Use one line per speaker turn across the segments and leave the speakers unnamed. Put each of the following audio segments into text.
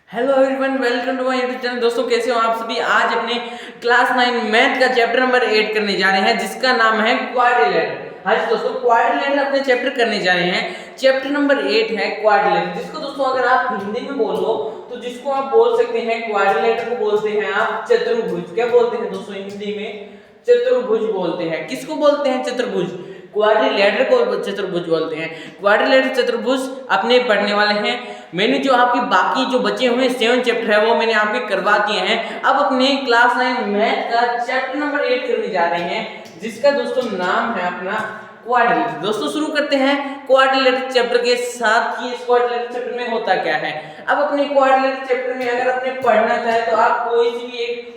Hello everyone, welcome to my YouTube channel. दोस्तों कैसे हो आप सभी। आज अपने क्लास 9 मैथ का चैप्टर नंबर 8 करने जा रहे हैं जिसका नाम है क्वाड्रिलेटर। हाँ जी दोस्तों, क्वाड्रिलेटर अपने चैप्टर करने जा रहे हैं। चैप्टर नंबर 8 है क्वाड्रिलेटर, जिसको दोस्तों अगर आप हिंदी में बोलो तो जिसको आप बोल सकते हैं क्वाड्रिलेटर को बोलते हैं आप चतुर्भुज। क्या बोलते हैं दोस्तों हिंदी में? चतुर्भुज बोलते हैं। किसको बोलते हैं? चतुर्भुज। क्वाड्रिलेटर को चतुर्भुज बोलते हैं। क्वाड्रिलेटर चतुर्भुज अपने पढ़ने वाले हैं। मैंने जो आपके बाकी जो बचे हुए 7 चैप्टर है वो मैंने आपके करवा दिए हैं। अब अपने क्लास 9 मैथ का चैप्टर नंबर 8 करने जा रहे हैं जिसका दोस्तों नाम है अपना क्वाड्रिलेटर। दोस्तों शुरू करते हैं क्वाड्रिलेटर चैप्टर के साथ कि इस क्वाड्रिलेटर चैप्टर में होता क्या है। अब अपने क्वाड्रिलेटर चैप्टर में अगर अपने पढ़ना चाहे तो आप कोई सी भी एक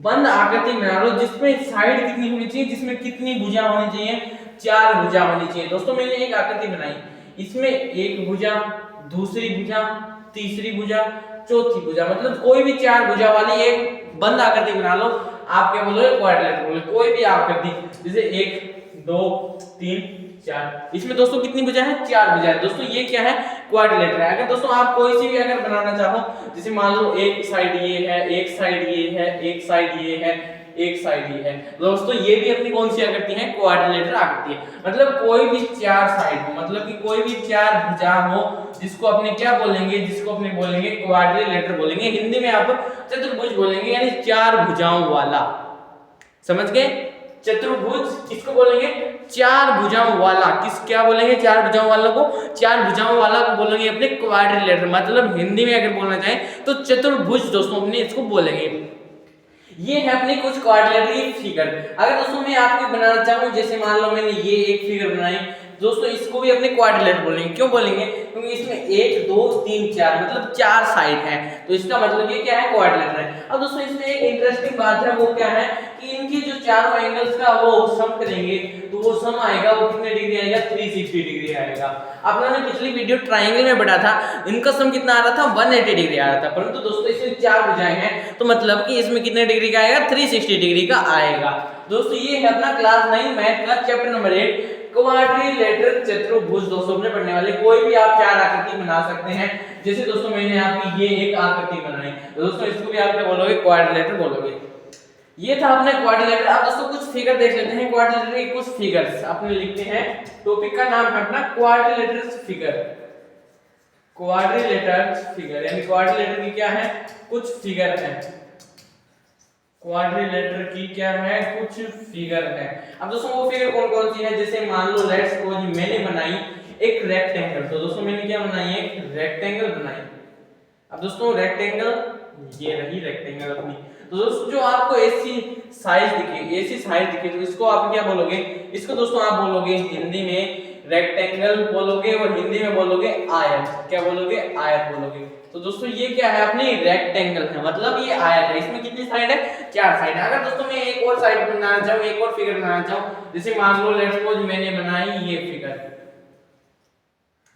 बंद आकृति बना लो जिसमें साइड कितनी होनी चाहिए, जिसमें कितनी भुजा होनी चाहिए, 4 भुजा होनी चाहिए। दोस्तों मैंने एक आकृति बनाई, इसमें एक भुजा, दूसरी भुजा, तीसरी भुजा, चौथी भुजा, मतलब कोई भी 4 भुजा वाली एक बंद आकृति बना लो। आप क्या बोलोगे? क्वाड्रिलेटर बोलोगे। कोई भी आकृति जैसे 1 2 3 4, इसमें दोस्तों कितनी भुजा है? 4 भुजा है। दोस्तों ये क्या है? क्वाड्रिलेटर है। अगर दोस्तों आप कोई सी भी अगर बनाना चाहो, जैसे मान लो एक साइड ये है, एक साइड ये है, एक साइड ये है, एक साइड ये है, दोस्तों ये भी अपनी कौन सी आकृति है? क्वाड्रिलेटर आकृति है। मतलब कोई भी 4 साइड हो, मतलब कि कोई भी 4 भुजा हो, जिसको अपने क्या बोलेंगे? जिसको अपने बोलेंगे क्वाड्रिलेटर बोलेंगे। हिंदी में आप चतुर्भुज बोलेंगे, यानी 4 भुजाओं वाला। समझ गए? चतुर्भुज किसको बोलेंगे? 4 भुजाओं वाला। किस क्या बोलेंगे? 4 भुजाओं वाला को, 4 भुजाओं वाला को बोलेंगे अपने क्वाड्रिलेटर। मतलब हिंदी में अगर बोलना चाहें तो चतुर्भुज दोस्तों अपने इसको बोलेंगे। ये है अपनी कुछ क्वाड्रिलेटर की फिगर। अगर दोस्तों मैं आपको बनाना चाहूं, जैसे मान लो मैंने ये एक फिगर बनाई, दोस्तों इसको भी अपने क्वाड्रिलेटर बोलेंगे। क्यों बोलेंगे? क्योंकि इसमें 1 2 3 4 मतलब 4 साइड है, तो इसका मतलब ये क्या है? क्वाड्रिलेटर है। अब दोस्तों इसमें एक इंटरेस्टिंग बात है, वो क्या है कि इनकी जो चारों एंगल्स का वो सम करेंगे तो वो सम आएगा, वो कितने डिग्री आएगा? 360 डिग्री आएगा। अपना ने पिछली वीडियो ट्रायंगल में पढ़ा था, इनका सम कितना आ रहा था? 180 डिग्री आ रहा था। परंतु दोस्तों इसमें 4 भुजाएं हैं तो मतलब कि इसमें कितने डिग्री का आएगा? 360 डिग्री का आएगा। दोस्तों ये है अपना क्लास 9 मैथ का चैप्टर नंबर 8 क्वाड्रिलेटर चतुर्भुज। दोस्तों अपने पढ़ने वाले कोई भी आप 4 आकृति बना सकते हैं। जैसे दोस्तों मैंने आपकी ये एक आकृति बनाई, तो दोस्तों इसको भी आप क्या बोलोगे? क्वाड्रिलेटर बोलोगे। ये था अपने क्वाड्रिलेटर। अब दोस्तों कुछ फिगर देख लेते हैं। क्वाड्रिलेटर की कुछ फिगर्स अपने लिखते हैं। टॉपिक का नाम है अपना क्वाड्रिलेटर फिगर। क्वाड्रिलेटर फिगर यानी क्वाड्रिलेटर की क्या है? कुछ फिगर है। क्वाड्रिलेटर की क्या है? कुछ फिगर है। अब दोस्तों वो फिगर कौन कौन सी है? जैसे मान लो लेट्स सपोज मैंने बनाई एक रेक्टेंगल। तो दोस्तों मैंने क्या बनाई? एक रेक्टेंगल बनाई। अब दोस्तों रेक्टेंगल, ये रही रेक्टेंगल अपनी। तो दोस्तों जो आपको ऐसी साइज दिखे तो इसको आप क्या बोलोगे? इसको दोस्तों आप बोलोगे हिंदी में रेक्टेंगल बोलोगे और हिंदी में बोलोगे आयत। क्या बोलोगे? आयत बोलोगे। तो दोस्तों ये क्या है? अपनी रेक्टेंगल है, मतलब ये आयत है। इसमें कितनी साइड है? 4 साइड है। अगर दोस्तों मैं एक और साइड बनाना चाहूँ, एक और फिगर बनाना चाहूँ, जैसे मान लो लेट्स सपोज मैंने बनाई ये फिगर।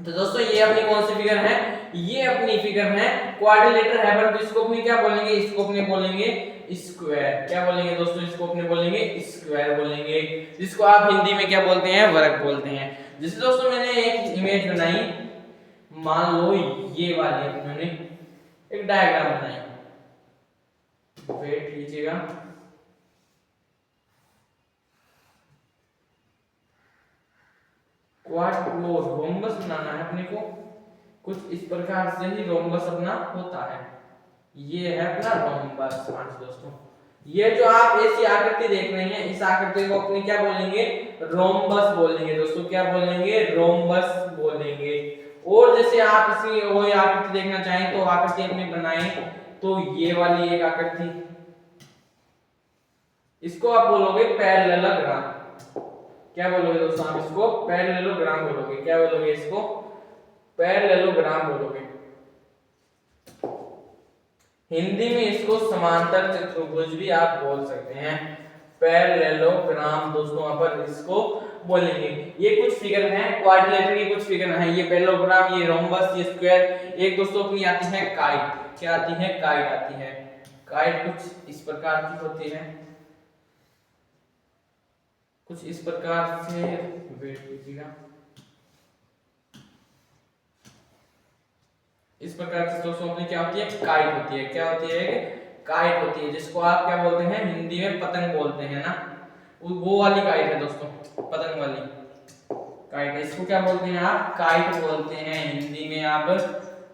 तो दोस्तों ये अपनी कौन सी फिगर है? ये अपनी फिगर है क्वाड्रिलेटर है, पर तो इसको अपने क्या बोलेंगे? इसको अपने बोलेंगे स्क्वायर। क्या बोलेंगे दोस्तों? इसको अपने बोलेंगे स्क्वायर बोलेंगे, जिसको आप हिंदी में क्या बोलते हैं? वर्ग बोलते हैं। जैसे दोस्तों मैंने एक इमेज बनाई, मान लो ये वाली मैंने एक डायग्राम बनाई। वेट कीजिएगा। रोम्बस बनाना है अपने को। कुछ इस प्रकार से ही रोम्बस अपना होता है। ये है अपना रोम्बस। दोस्तों ये जो आप ऐसी आकृति देख रहे हैं, इस आकृति को अपने क्या बोलेंगे? रोम्बस बोलेंगे। दोस्तों क्या बोलेंगे? रोम्बस बोलेंगे। और जैसे आप इसी वही आकृति देखना चाहें तो आकृति अपने बनाएं, तो ये वाली एक आकृति, इसको आप बोलोगे पैरेललोग्राम। क्या बोलोगे दोस्तों? आप इसको पैरेललोग्राम बोलोगे। क्या बोलोगे? इसको पैरेललोग्राम बोलोगे। हिंदी में इसको समांतर चतुर्भुज भी आप बोल सकते हैं। पैरेललोग्राम दोस्तों यहाँ पर इसको बोलेंगे। ये कुछ फिगर हैं क्वाड्रिलेटर की, कुछ फिगर हैं। ये पैरेललोग्राम, ये रोम्बस, ये स्क्वायर। एक दोस्तों अपनी आती है काइट। क्या आती है? काइट आती है। काइट कुछ इस प्रकार की होती है, कुछ इस प्रकार से। वेट कीजिएगा। इस प्रकार से दोस्तों अपनी क्या होती है, काइट होती है। क्या होती है, काइट होती है, जिसको आप क्या बोलते हैं हिंदी में पतंग बोलते हैं ना, वो वाली काइट है दोस्तों, पतंग वाली काइट है। इसको क्या बोलते हैं आप, काइट बोलते हैं, हिंदी में आप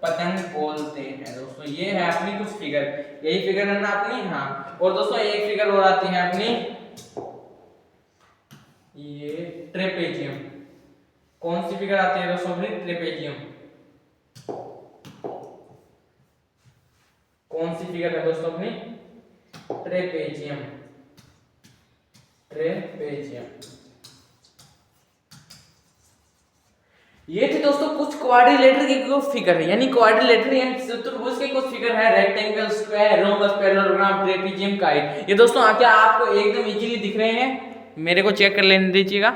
पतंग बोलते हैं दोस्तों। ये है अपनी कुछ फिगर, यही फिगर है ना अपनी। हाँ, और दोस्तों एक फिगर और आती है अपनी, ये ट्रेपेजियम। कौन सी फिगर आती है दोस्तों अपनी, ट्रेपेजियम। कौन सी फिगर है दोस्तों अपनी, ट्रेपेजियम, ट्रेपेजियम। ये थे दोस्तों कुछ क्वाड्रिलेटरल की कुछ फिगर है, यानी क्वाड्रिलेटरल यानी चतुर्भुज के कुछ फिगर है, rectangle, square, rhombus, parallelogram, trapezium, kite. ये दोस्तों क्या आपको एकदम इजीली दिख रहे हैं? मेरे को चेक कर लेने दीजिएगा।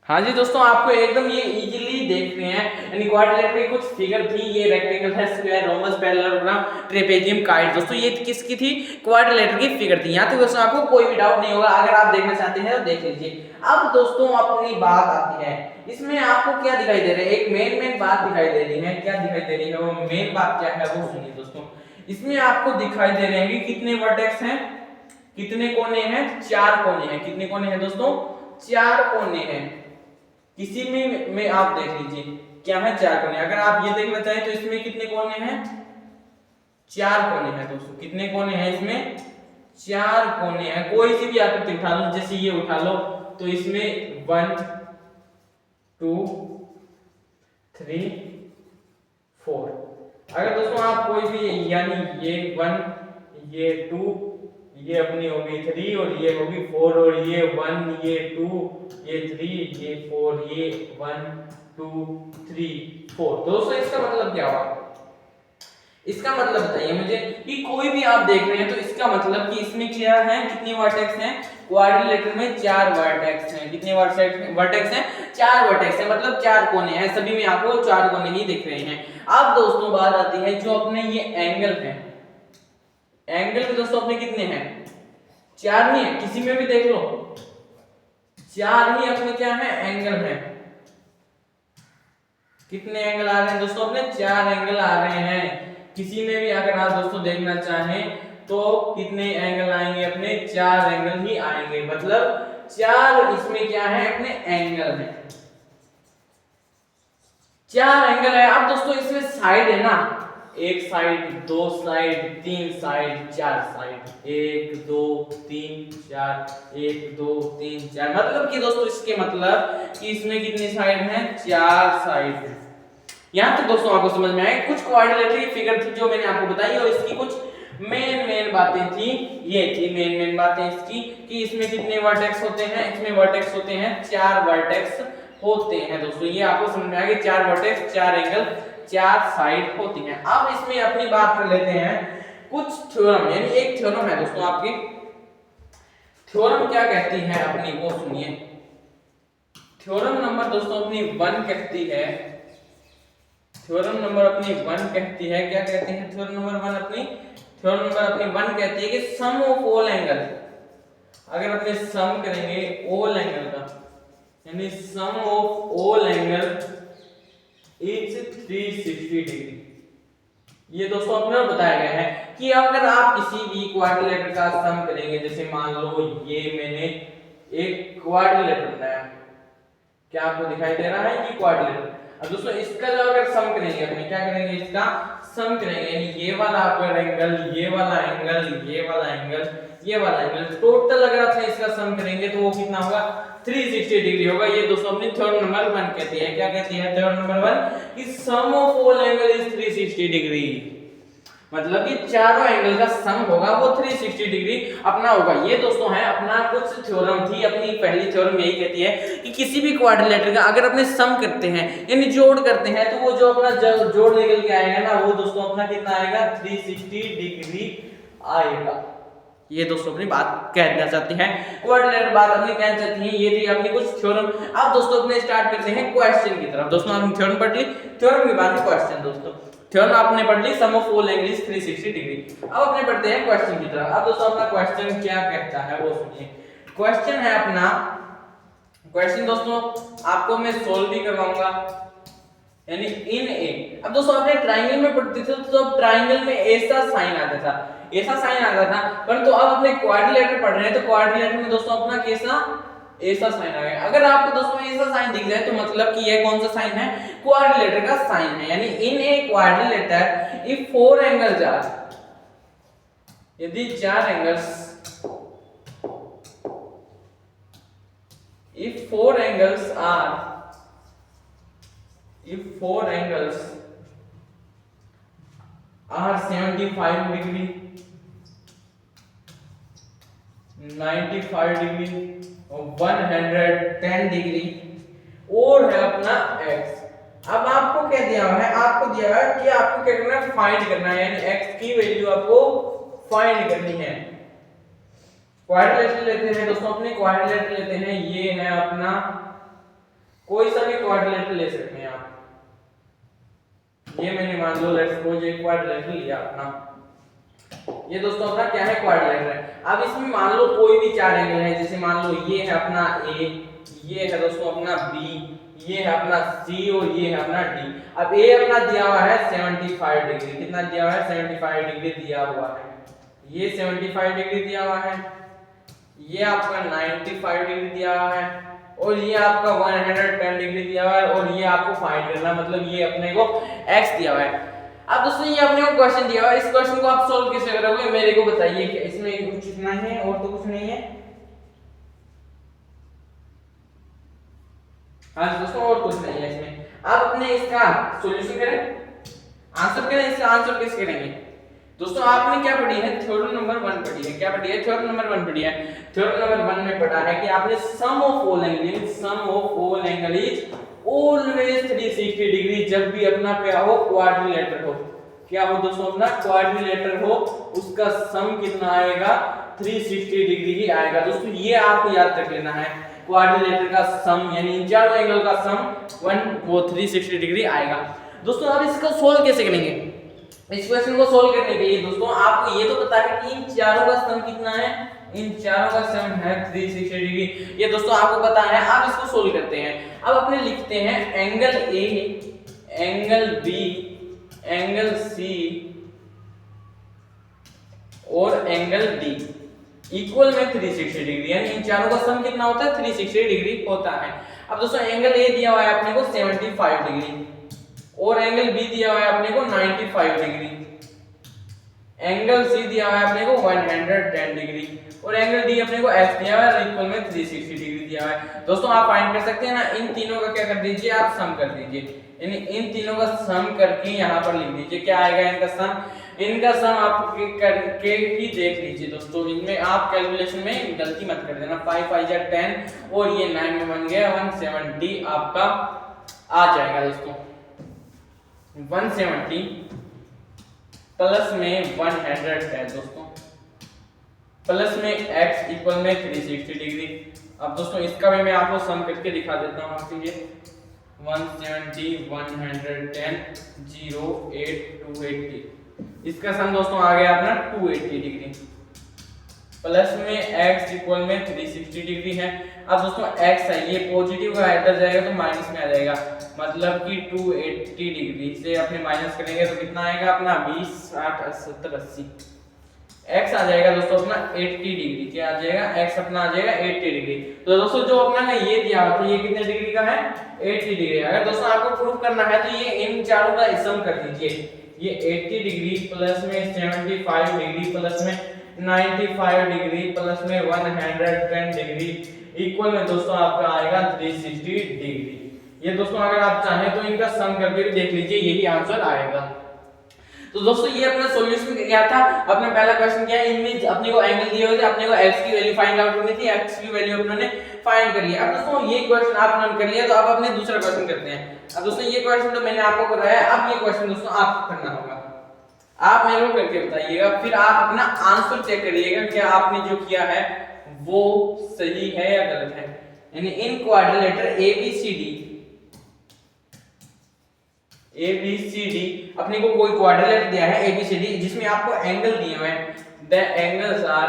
हाँ जी दोस्तों, आपको एकदम ये इजीली देख रहे हैं, यानी क्वाड्रिलेटरल की कुछ फिगर थी, ये रेक्टेंगल है, square, rhombus, parallelogram, trapezium, kite. दोस्तों ये किसकी थी, क्वाड्रिलेटरल की फिगर थी। यहाँ तक दोस्तों आपको कोई भी डाउट नहीं होगा, अगर आप देखना चाहते हैं तो देख लीजिए। अब दोस्तों अपनी बात आती है, इसमें आपको क्या दिखाई दे रहा है, एक मेन बात दिखाई दे रही है। क्या दिखाई दे रही है, वो मेन बात क्या है वो सुनिए दोस्तों। इसमें आपको दिखाई दे रहे हैं कि कितने वर्टेक्स हैं, कितने कोने हैं, 4 कोने हैं। कितने कोने हैं दोस्तों, 4 कोने हैं। किसी में आप देख लीजिए क्या है, 4 कोने। अगर आप ये देखना चाहें तो इसमें कितने कोने हैं, 4 कोने हैं दोस्तों। कितने कोने हैं इसमें, 4 कोने हैं। कोई सी भी आकृति उठा लो, जैसे ये उठा लो, तो इसमें 1 2 3 4। अगर दोस्तों आप कोई भी, यानी ये 1 ये 2 ये अपनी होगी 3 और ये होगी 4 और ये 1 ये 2 ये 3 ये 4 ये 1 2 3 4। दोस्तों इसका मतलब क्या हुआ, इसका मतलब बताइए मुझे कि कोई भी आप देख रहे हैं तो इसका मतलब कि इसमें क्या है, कितनी वर्टेक्स हैं, क्वाड्रिलेटरल में 4 वर्टेक्स हैं। कितने वर्टेक्स हैं, 4 वर्टेक्स हैं, मतलब 4 कोने हैं। सभी में आपको 4 कोने ही दिख रहे हैं। अब दोस्तों बात आती है जो अपने ये एंगल है, एंगल में दोस्तों अपने कितने हैं, 4 नहीं है, किसी में भी देख लो 4 ही अपने क्या है, एंगल है। कितने एंगल आ रहे हैं दोस्तों अपने, 4 एंगल आ रहे हैं। किसी में भी अगर आप दोस्तों देखना चाहें तो कितने एंगल आएंगे अपने, 4 एंगल ही आएंगे, मतलब 4 इसमें क्या है अपने एंगल है, 4 एंगल है। अब दोस्तों इसमें साइड है ना, 1 साइड 2 साइड 3 साइड 4 साइड, 1 2 3 4 1 2 3 4, मतलब कि दोस्तों इसके मतलब कि इसमें कितनी साइड हैं, 4 साइड है। यहां तक दोस्तों आपको समझ में आए। कुछ क्वाड्रिलेटरल की फिगर थी जो मैंने आपको बताई, और इसकी कुछ मेन बातें थी। ये थी मेन बातें इसकी कि इसमें कितने वर्टेक्स होते हैं, इसमें वर्टेक्स होते हैं 4 वर्टेक्स होते हैं दोस्तों। ये आपको समझ में आ गया, 4 वर्टेक्स 4 एंगल 4 साइड होती हैं। अब इसमें अपनी बात कर लेते हैं कुछ थ्योरम, यानी एक थ्योरम है दोस्तों आपकी। थ्योरम क्या कहती है अपनी, वो सुनिए। थ्योरम नंबर दोस्तों अपनी 1 कहती है, थ्योरम नंबर अपनी 1 कहती है, क्या कहती है थ्योरम नंबर 1 अपनी, थ्योरम नंबर अपनी 1 कहती है कि सम ऑफ ऑल एंगल, अगर अपने सम करेंगे ऑल एंगल का, यानी sum of all angle is 360 degree. ये दोस्तों अपने बताया गया है कि अगर आप किसी भी क्वाड्रिलेटरल का सम करेंगे, जैसे मान लो ये मैंने एक क्वाड्रिलेटरल बनाया, क्या आपको दिखाई दे रहा है कि क्वाड्रिलेटरल। अब दोस्तों इसका जो अगर सम करेंगे, अपने क्या करेंगे, इसका सम करेंगे, यानी ये वाला आपका एंगल, ये वाला एंगल, ये वाला एंगल, ये वाला एंगल, टोटल अगर अपने इसका सम करेंगे तो वो कितना होगा, 360 डिग्री होगा। ये दोस्तों अपनी थ्योरम नंबर 1 कहती है। क्या कहती है थ्योरम नंबर 1 कि sum of all angle is 360 degree, मतलब कि चारों एंगल का सम होगा वो 360 डिग्री अपना होगा। ये दोस्तों है अपना कुछ थ्योरम थी, अपनी पहली थ्योरम यही कहती है कि किसी भी क्वाड्रिलेटरल का अगर अपने सम करते हैं, यानी जोड़ करते हैं, तो वो जो अपना जोड़ निकल के आएगा ना, वो दोस्तों अपना कितना आएगा, 360 डिग्री आएगा। ये दोस्तों अपनी बात कहना चाहती हैं, क्वाड्रिलेटरल बात अपनी कहना चाहती हैं। ये थी अपनी कुछ थ्योरम। अब दोस्तों अपने स्टार्ट करते हैं क्वेश्चन की तरफ। दोस्तों हमने थ्योरम पढ़ ली, थ्योरम के बाद क्वेश्चन। दोस्तों थ्योरम आपने पढ़ ली, sum of all angle is 360 degree. अब अपने पढ़ते हैं क्वेश्चन की तरफ। अब दोस्तों अपना क्वेश्चन क्या कहता है वो सुनिए। क्वेश्चन है अपना, क्वेश्चन दोस्तों आपको मैं सोल्व भी करवाऊंगा यानी इन ए। अब दोस्तों आपने ट्राइंगल में पढ़ते थे तो अब ट्राइंगल में ऐसा साइन आता था, ऐसा साइन आता था, परंतु अब अपने क्वाड्रिलेटरल पढ़ रहे हैं तो क्वाड्रिलेटरल में दोस्तों अपना कैसा ऐसा साइन आ गया। अगर आपको दोस्तों ऐसा साइन दिख जाए तो मतलब कि यह कौन सा साइन है, क्वाड्रिलेटर का साइन है। यानी in a quadrilateral if four angles are, यदि चार angles, if four angles are 75 degree, 95 degree और 110 डिग्री और है अपना x। अब आपको क्या दिया हुआ है, आपको दिया हुआ है कि आपको क्या करना है, फाइंड करना है, यानी x की वैल्यू आपको फाइंड करनी है। क्वाड्रिलेटरल लेते हैं दोस्तों, अपने क्वाड्रिलेटरल लेते हैं, ये है अपना कोई सा भी क्वाड्रिलेटरल ले सकते हैं आप। ये मैंने मान लो लेट्स सपोज एक क्वाड्रिलेटरल लिया अपना, ये दोस्तों अपना क्या है, क्वाड्रिलेटरल है। अब इसमें मान लो कोई भी चार एंगल है, जैसे मान लो ये है अपना ए, ये है दोस्तों अपना बी, ये है अपना सी और ये है अपना डी। अब ए अपना दिया हुआ है 75 डिग्री, कितना दिया हुआ है, 75 डिग्री दिया हुआ है, ये 75 डिग्री दिया हुआ है, ये आपका 95 डिग्री दिया हुआ है और ये आपका 110 डिग्री दिया हुआ है और ये आपको फाइंड करना, मतलब ये अपने को x दिया हुआ है। अब दोस्तों ये अपने को क्वेश्चन दिया हुआ है, इस क्वेश्चन को आप सॉल्व कैसे करोगे मेरे को बताइए कि इसमें कुछ इतना है और तो कुछ नहीं है। हाँ दोस्तों और कुछ नहीं है इसमें। अब अपने इसका सॉल्यूशन करें, आंसर करें, इसका आंसर कैसे करेंगे दोस्तों। आपने क्या पढ़ी है, थ्योरम नंबर 1 पढ़ी है, क्या पढ़ी है, थ्योरम नंबर 1 पढ़ी है। थ्योरम नंबर 1 में पढ़ा है कि आपने sum of all angle, sum of all angle is always 360 degree, जब भी अपना क्या हो, क्वाड्रिलेटर हो, क्या हो दोस्तों, अपना क्वाड्रिलेटर हो, उसका सम कितना आएगा, 360 डिग्री ही आएगा। दोस्तों ये आपको याद रख लेना है, क्वाड्रिलेटर का सम यानी इन चारों एंगल का सम वो 360 डिग्री आएगा। दोस्तों अब इसको सोल्व कैसे करेंगे, इस क्वेश्चन को सोल्व करने के लिए दोस्तों आपको ये तो पता है कि इन चारों का सम कितना है, इन चारों का सम है 360 डिग्री, ये दोस्तों आपको पता है। अब इसको सोल्व करते हैं। अब अपने लिखते हैं angle A, angle B, angle C और एंगल डी इक्वल में 360 डिग्री, यानी इन चारों का सम कितना होता है, 360 डिग्री होता है। अब दोस्तों एंगल ए दिया हुआ है अपने को 75 डिग्री और एंगल बी दिया हुआ है अपने को 95 डिग्री, एंगल सी दिया हुआ है अपने को 110 डिग्री और एंगल डी अपने को x दिया हुआ है इक्वल में 360 डिग्री दिया हुआ है। दोस्तों आप फाइंड कर सकते हैं ना, इन तीनों का क्या कर दीजिए, आप सम कर दीजिए, यानी इन तीनों का सम करके यहाँ पर लिख दीजिए, क्या आएगा इनका सम। इनका सम आप करके ही देख लीजिए दोस्तों, इनमें आप कैलकुलेशन में गलती मत कर देना। 5 5 जा 10 और ये 9 में बन गया 170 आपका आ जाएगा दोस्तों। 170 प्लस में 100 है दोस्तों, प्लस में x इक्वल में 360 डिग्री। अब दोस्तों इसका भी मैं आपको सम करके दिखा देता हूँ आपके लिए। 170 110 0 8 280, इसका सम दोस्तों आ गया अपना 280 डिग्री, प्लस में x इक्वल में 360 डिग्री है। अब दोस्तों x है, ये पॉजिटिव का इधर जाएगा तो माइनस में आ जाएगा, मतलब कि 280 डिग्री से अपने माइनस करेंगे तो कितना आएगा अपना 20 60 70 80, x आ जाएगा दोस्तों अपना 80 डिग्री, क्या आ जाएगा, x अपना आ जाएगा 80 डिग्री। तो दोस्तों जो अपना है ये दिया हुआ था, ये कितने डिग्री का है, 80 डिग्री। अगर दोस्तों आपको प्रूव करना है तो ये इन चारों का सम कर दीजिए, ये 80 डिग्री प्लस में 75 डिग्री प्लस में 95 डिग्री प्लस में 110 डिग्री इक्वल में दोस्तों आपका आएगा 360 डिग्री। ये दोस्तों अगर आप चाहें तो इनका सम करके भी देख लीजिए, यही आंसर आएगा। तो दोस्तों ये अपना सॉल्यूशन क्या था, अपना पहला क्वेश्चन क्या है, इनमें अपने को एंगल दिए हुए थे, अपने को x की वैल्यू फाइंड आउट करनी थी, x की वैल्यू अपने फाइंड कर लिया। अब दोस्तों ये क्वेश्चन आपने कर लिया, तो अब अपने दूसरा क्वेश्चन करते हैं। अब दोस्तों ये क्वेश्चन तो मैंने आपको कराया, अब ये क्वेश्चन दोस्तों आपको करना होगा, आप मेरे को करके बताइएगा, फिर आप अपना आंसर चेक करिएगा कि आपने जो किया है वो सही है या गलत है। यानी इन क्वाड्रिलेटर ABCD अपने को कोई क्वाड्रिलेटर दिया है ABCD, जिसमें आपको एंगल दिए हुए हैं, द एंगल्स आर,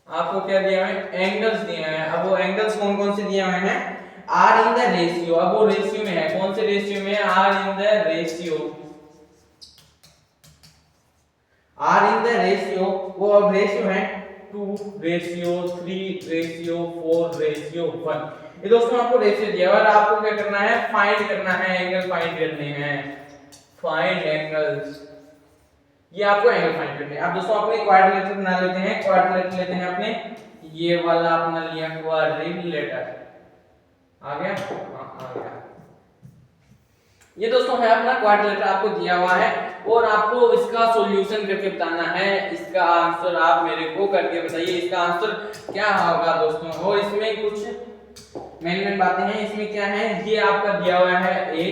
आपको क्या दिया हुआ है, एंगल्स दिए हुए हैं। अब वो एंगल्स कौन कौन से दिए हुए हैं, आर इन द रेशियो, अब वो रेशियो में है, कौन से रेशियो में है, are in the ratio, are in the ratio, वो अब रेशियो है 2 रेशियो 3 रेशियो 4 रेशियो 1। ये दोस्तों आपको रेशियो दिया हुआ है, आपको क्या करना है, फाइंड करना है, एंगल फाइंड करने हैं, फाइंड एंगल्स, ये आपको एंगल फाइंड करने हैं। अब दोस्तों अपने क्वाड्रिलेटर बना लेते हैं, क्वाड्रिलेटर लेते हैं अपने, ये वाला अपना लिया क्वाड्रिलेटर, आ गया, हाँ आ गया। ये दोस्तों है अपना क्वाड्रिलेटर, आपको दिया हुआ है और आपको इसका सॉल्यूशन करके बताना है, इसका आंसर आप मेरे को करके बताइए, इसका आंसर क्या होगा दोस्तों। और इसमेन कुछ मेन बातें हैं, इसमें क्या है, ये आपका दिया हुआ है ए,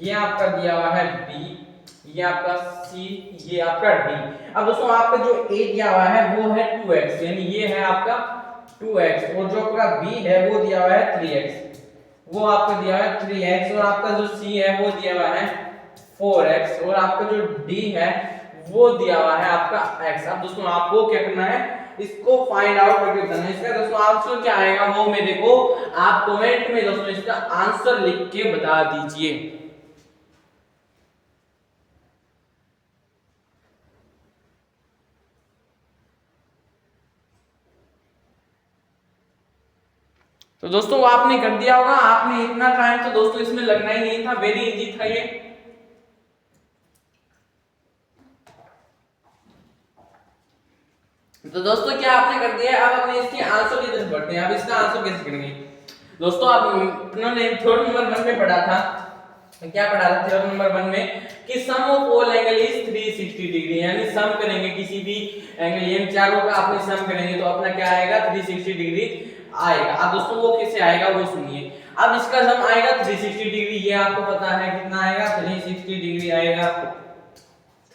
ये आपका दिया हुआ है बी, ये आपका सी, ये आपका डी। अब दोस्तों आपका जो ए दिया हुआ है वो है 2x, यानी ये है आपका 2x, और जो आपका बी है वो दिया हुआ है 3x, वो आपका दिया हुआ है 3x, और आपका जो सी है वो दिया हुआ है 4x, और आपका जो डी है वो दिया हुआ है आपका x। अब दोस्तों आपको क्या करना है, इसको फाइंड आउट करके बताना है। इसका दोस्तों आंसर क्या आएगा वो मेरे को आप कमेंट में दोस्तों इसका आंसर लिख के बता दीजिए। तो दोस्तों आपने कर दिया होगा, आपने इतना टाइम तो दोस्तों इसमें लगना ही नहीं था, वेरी इजी था ये। तो दोस्तों क्या आपने कर दिया, अब अपने इसके आंसर की तरफ बढ़ते हैं। अब इसका आंसर कैसे करेंगे दोस्तों, आप अपने थ्योरम नंबर 1 में पढ़ा था, क्या पढ़ा था थ्योरम नंबर 1 में कि sum of all angle is 360 degree, यानी सम करेंगे किसी भी एंगल, ये चारों का आपने सम करेंगे तो अपना क्या आएगा 360 डिग्री आएगा। अब दोस्तों वो कैसे आएगा वो सुनिए। अब इसका सम आएगा 360 डिग्री, ये आपको पता है कितना आएगा, 360 डिग्री आएगा,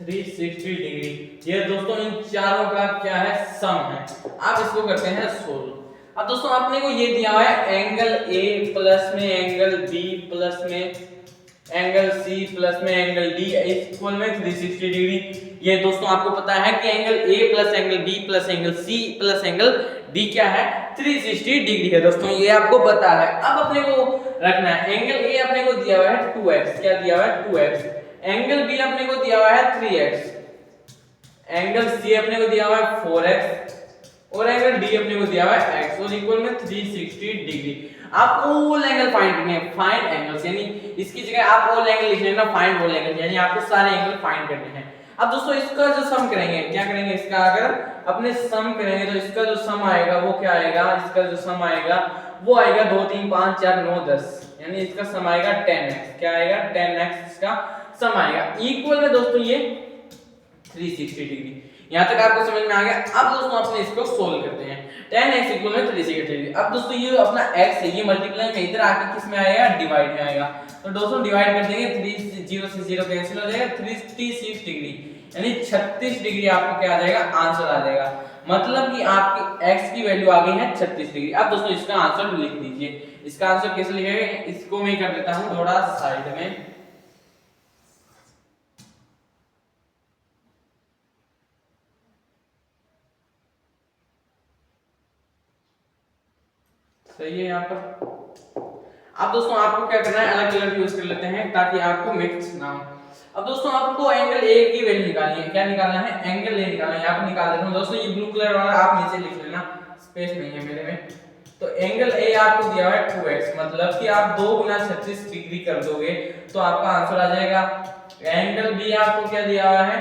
360 डिग्री, ये दोस्तों इन चारों का क्या है, सम है। अब इसको करते हैं सोल्व। अब दोस्तों आपने को ये दिया हुआ है एंगल ए प्लस में एंगल बी प्लस में एंगल सी प्लस में एंगल डी इक्वल में 360 डिग्री। ये दोस्तों आपको पता है कि angle A plus angle B plus angle C plus angle D क्या है, 360 डिग्री है दोस्तों, ये आपको पता है। अब अपने को रखना है एंगल ए अपने को दिया हुआ है 2x, क्या दिया हुआ है 2x, एंगल बी अपने को दिया हुआ है 3x, एंगल सी अपने को दिया हुआ है 4x, और एंगल डी अपने को दिया हुआ है x, और इक्वल में 360 डिग्री। आपको ऑल एंगल फाइंड करने हैं, फाइंड एंगल्स, यानी इसकी जगह आप ऑल एंगल लिख लेना, फाइंड ऑल एंगल, यानी आपको सारे एंगल फाइंड करने हैं। अब दोस्तों इसका जो सम करेंगे, क्या करेंगे, इसका अगर अपने सम करेंगे तो इसका जो सम आएगा वो क्या आएगा, इसका जो सम आएगा वो आएगा 2 3 5 4 9 10, यानी इसका सम आएगा 10x, क्या आएगा 10x इसका सम आएगा, इक्वल में दोस्तों ये 360 डिग्री। यहां तक आपको समझ में आ गया। अब दोस्तों अपने इसको सोल्व करते हैं, 10x इक्वल में 360 डिग्री। अब दोस्तों ये अपना x है, ये मल्टीप्लाई में इधर आके किस में आएगा, डिवाइड में आएगा, तो दोस्तों डिवाइड कर देंगे, 3 0 से 0 कैंसिल हो जाएगा, 36 डिग्री, यानी 36 डिग्री आपको क्या आ जाएगा, आंसर आ जाएगा। मतलब कि आपकी x की वैल्यू आ गई है 36 डिग्री। अब दोस्तों इसका आंसर लिख दीजिए। इसका आंसर कैसे लिखेंगे, इसको मैं कर देता हूं थोड़ा साइड में, सही है यहाँ पर। अब दोस्तों आपको क्या करना है, अलग अलग यूज कर लेते हैं ताकि आपको मिक्स ना हो। अब दोस्तों आपको एंगल ए की वैल्यू निकालनी है, क्या निकालना है, एंगल ए निकालना है। यहाँ पर निकाल देता हूँ दोस्तों, ये ब्लू कलर वाला आप नीचे लिख लेना, स्पेस नहीं है मेरे में। तो एंगल ए आपको दिया हुआ है 2x, मतलब कि आप 2 गुना 36 डिग्री कर दोगे तो आपका आंसर आ जाएगा। एंगल बी आपको क्या दिया हुआ है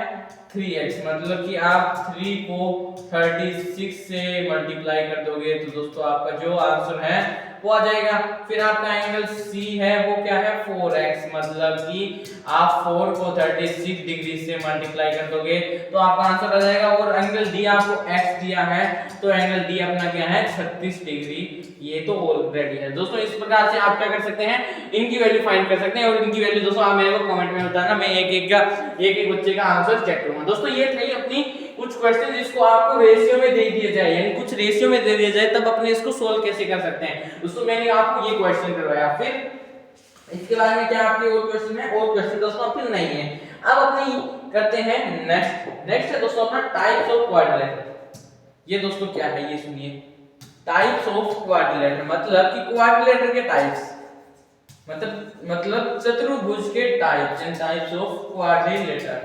3x, मतलब कि आप 3 को 36 से मल्टीप्लाई कर दोगे तो दोस्तों आपका जो आंसर है वो आ जाएगा। फिर आपका एंगल सी है वो क्या है 4x, मतलब कि आप 4 को 36 डिग्री से मल्टीप्लाई कर दोगे तो आपका आंसर आ जाएगा। और एंगल डी आपको x दिया है तो एंगल डी अपना क्या है 36 डिग्री, ये तो ऑलरेडी है। दोस्तों इस प्रकार से आप क्या कर सकते हैं, इनकी वैल्यू फाइंड कर सकते हैं, और इनकी वैल्यू दोस्तों आप मेरे को कमेंट में बताना, मैं एक बच्चे का आंसर चेक करूंगा। दोस्तों ये थी अपनी कुछ क्वेश्चन जिसको आपको रेशियो में दे दिया जाए, यानी कुछ रेशियो में दे दिया जाए तब अपने इसको सोल्व कैसे कर सकते हैं, उसको मैंने आपको ये क्वेश्चन करवाया। फिर इसके बारे में क्या आपके और क्वेश्चन है, और क्वेश्चन दोस्तों फिर नहीं है। अब अपनी करते हैं नेक्स्ट है दोस्तों अपना टाइप्स ऑफ क्वाड्रिलेटर। ये दोस्तों क्या है ये सुनिए, टाइप्स ऑफ क्वाड्रिलेटर मतलब कि क्वाड्रिलेटर के टाइप्स, मतलब चतुर्भुज के types and types of quadrilateral.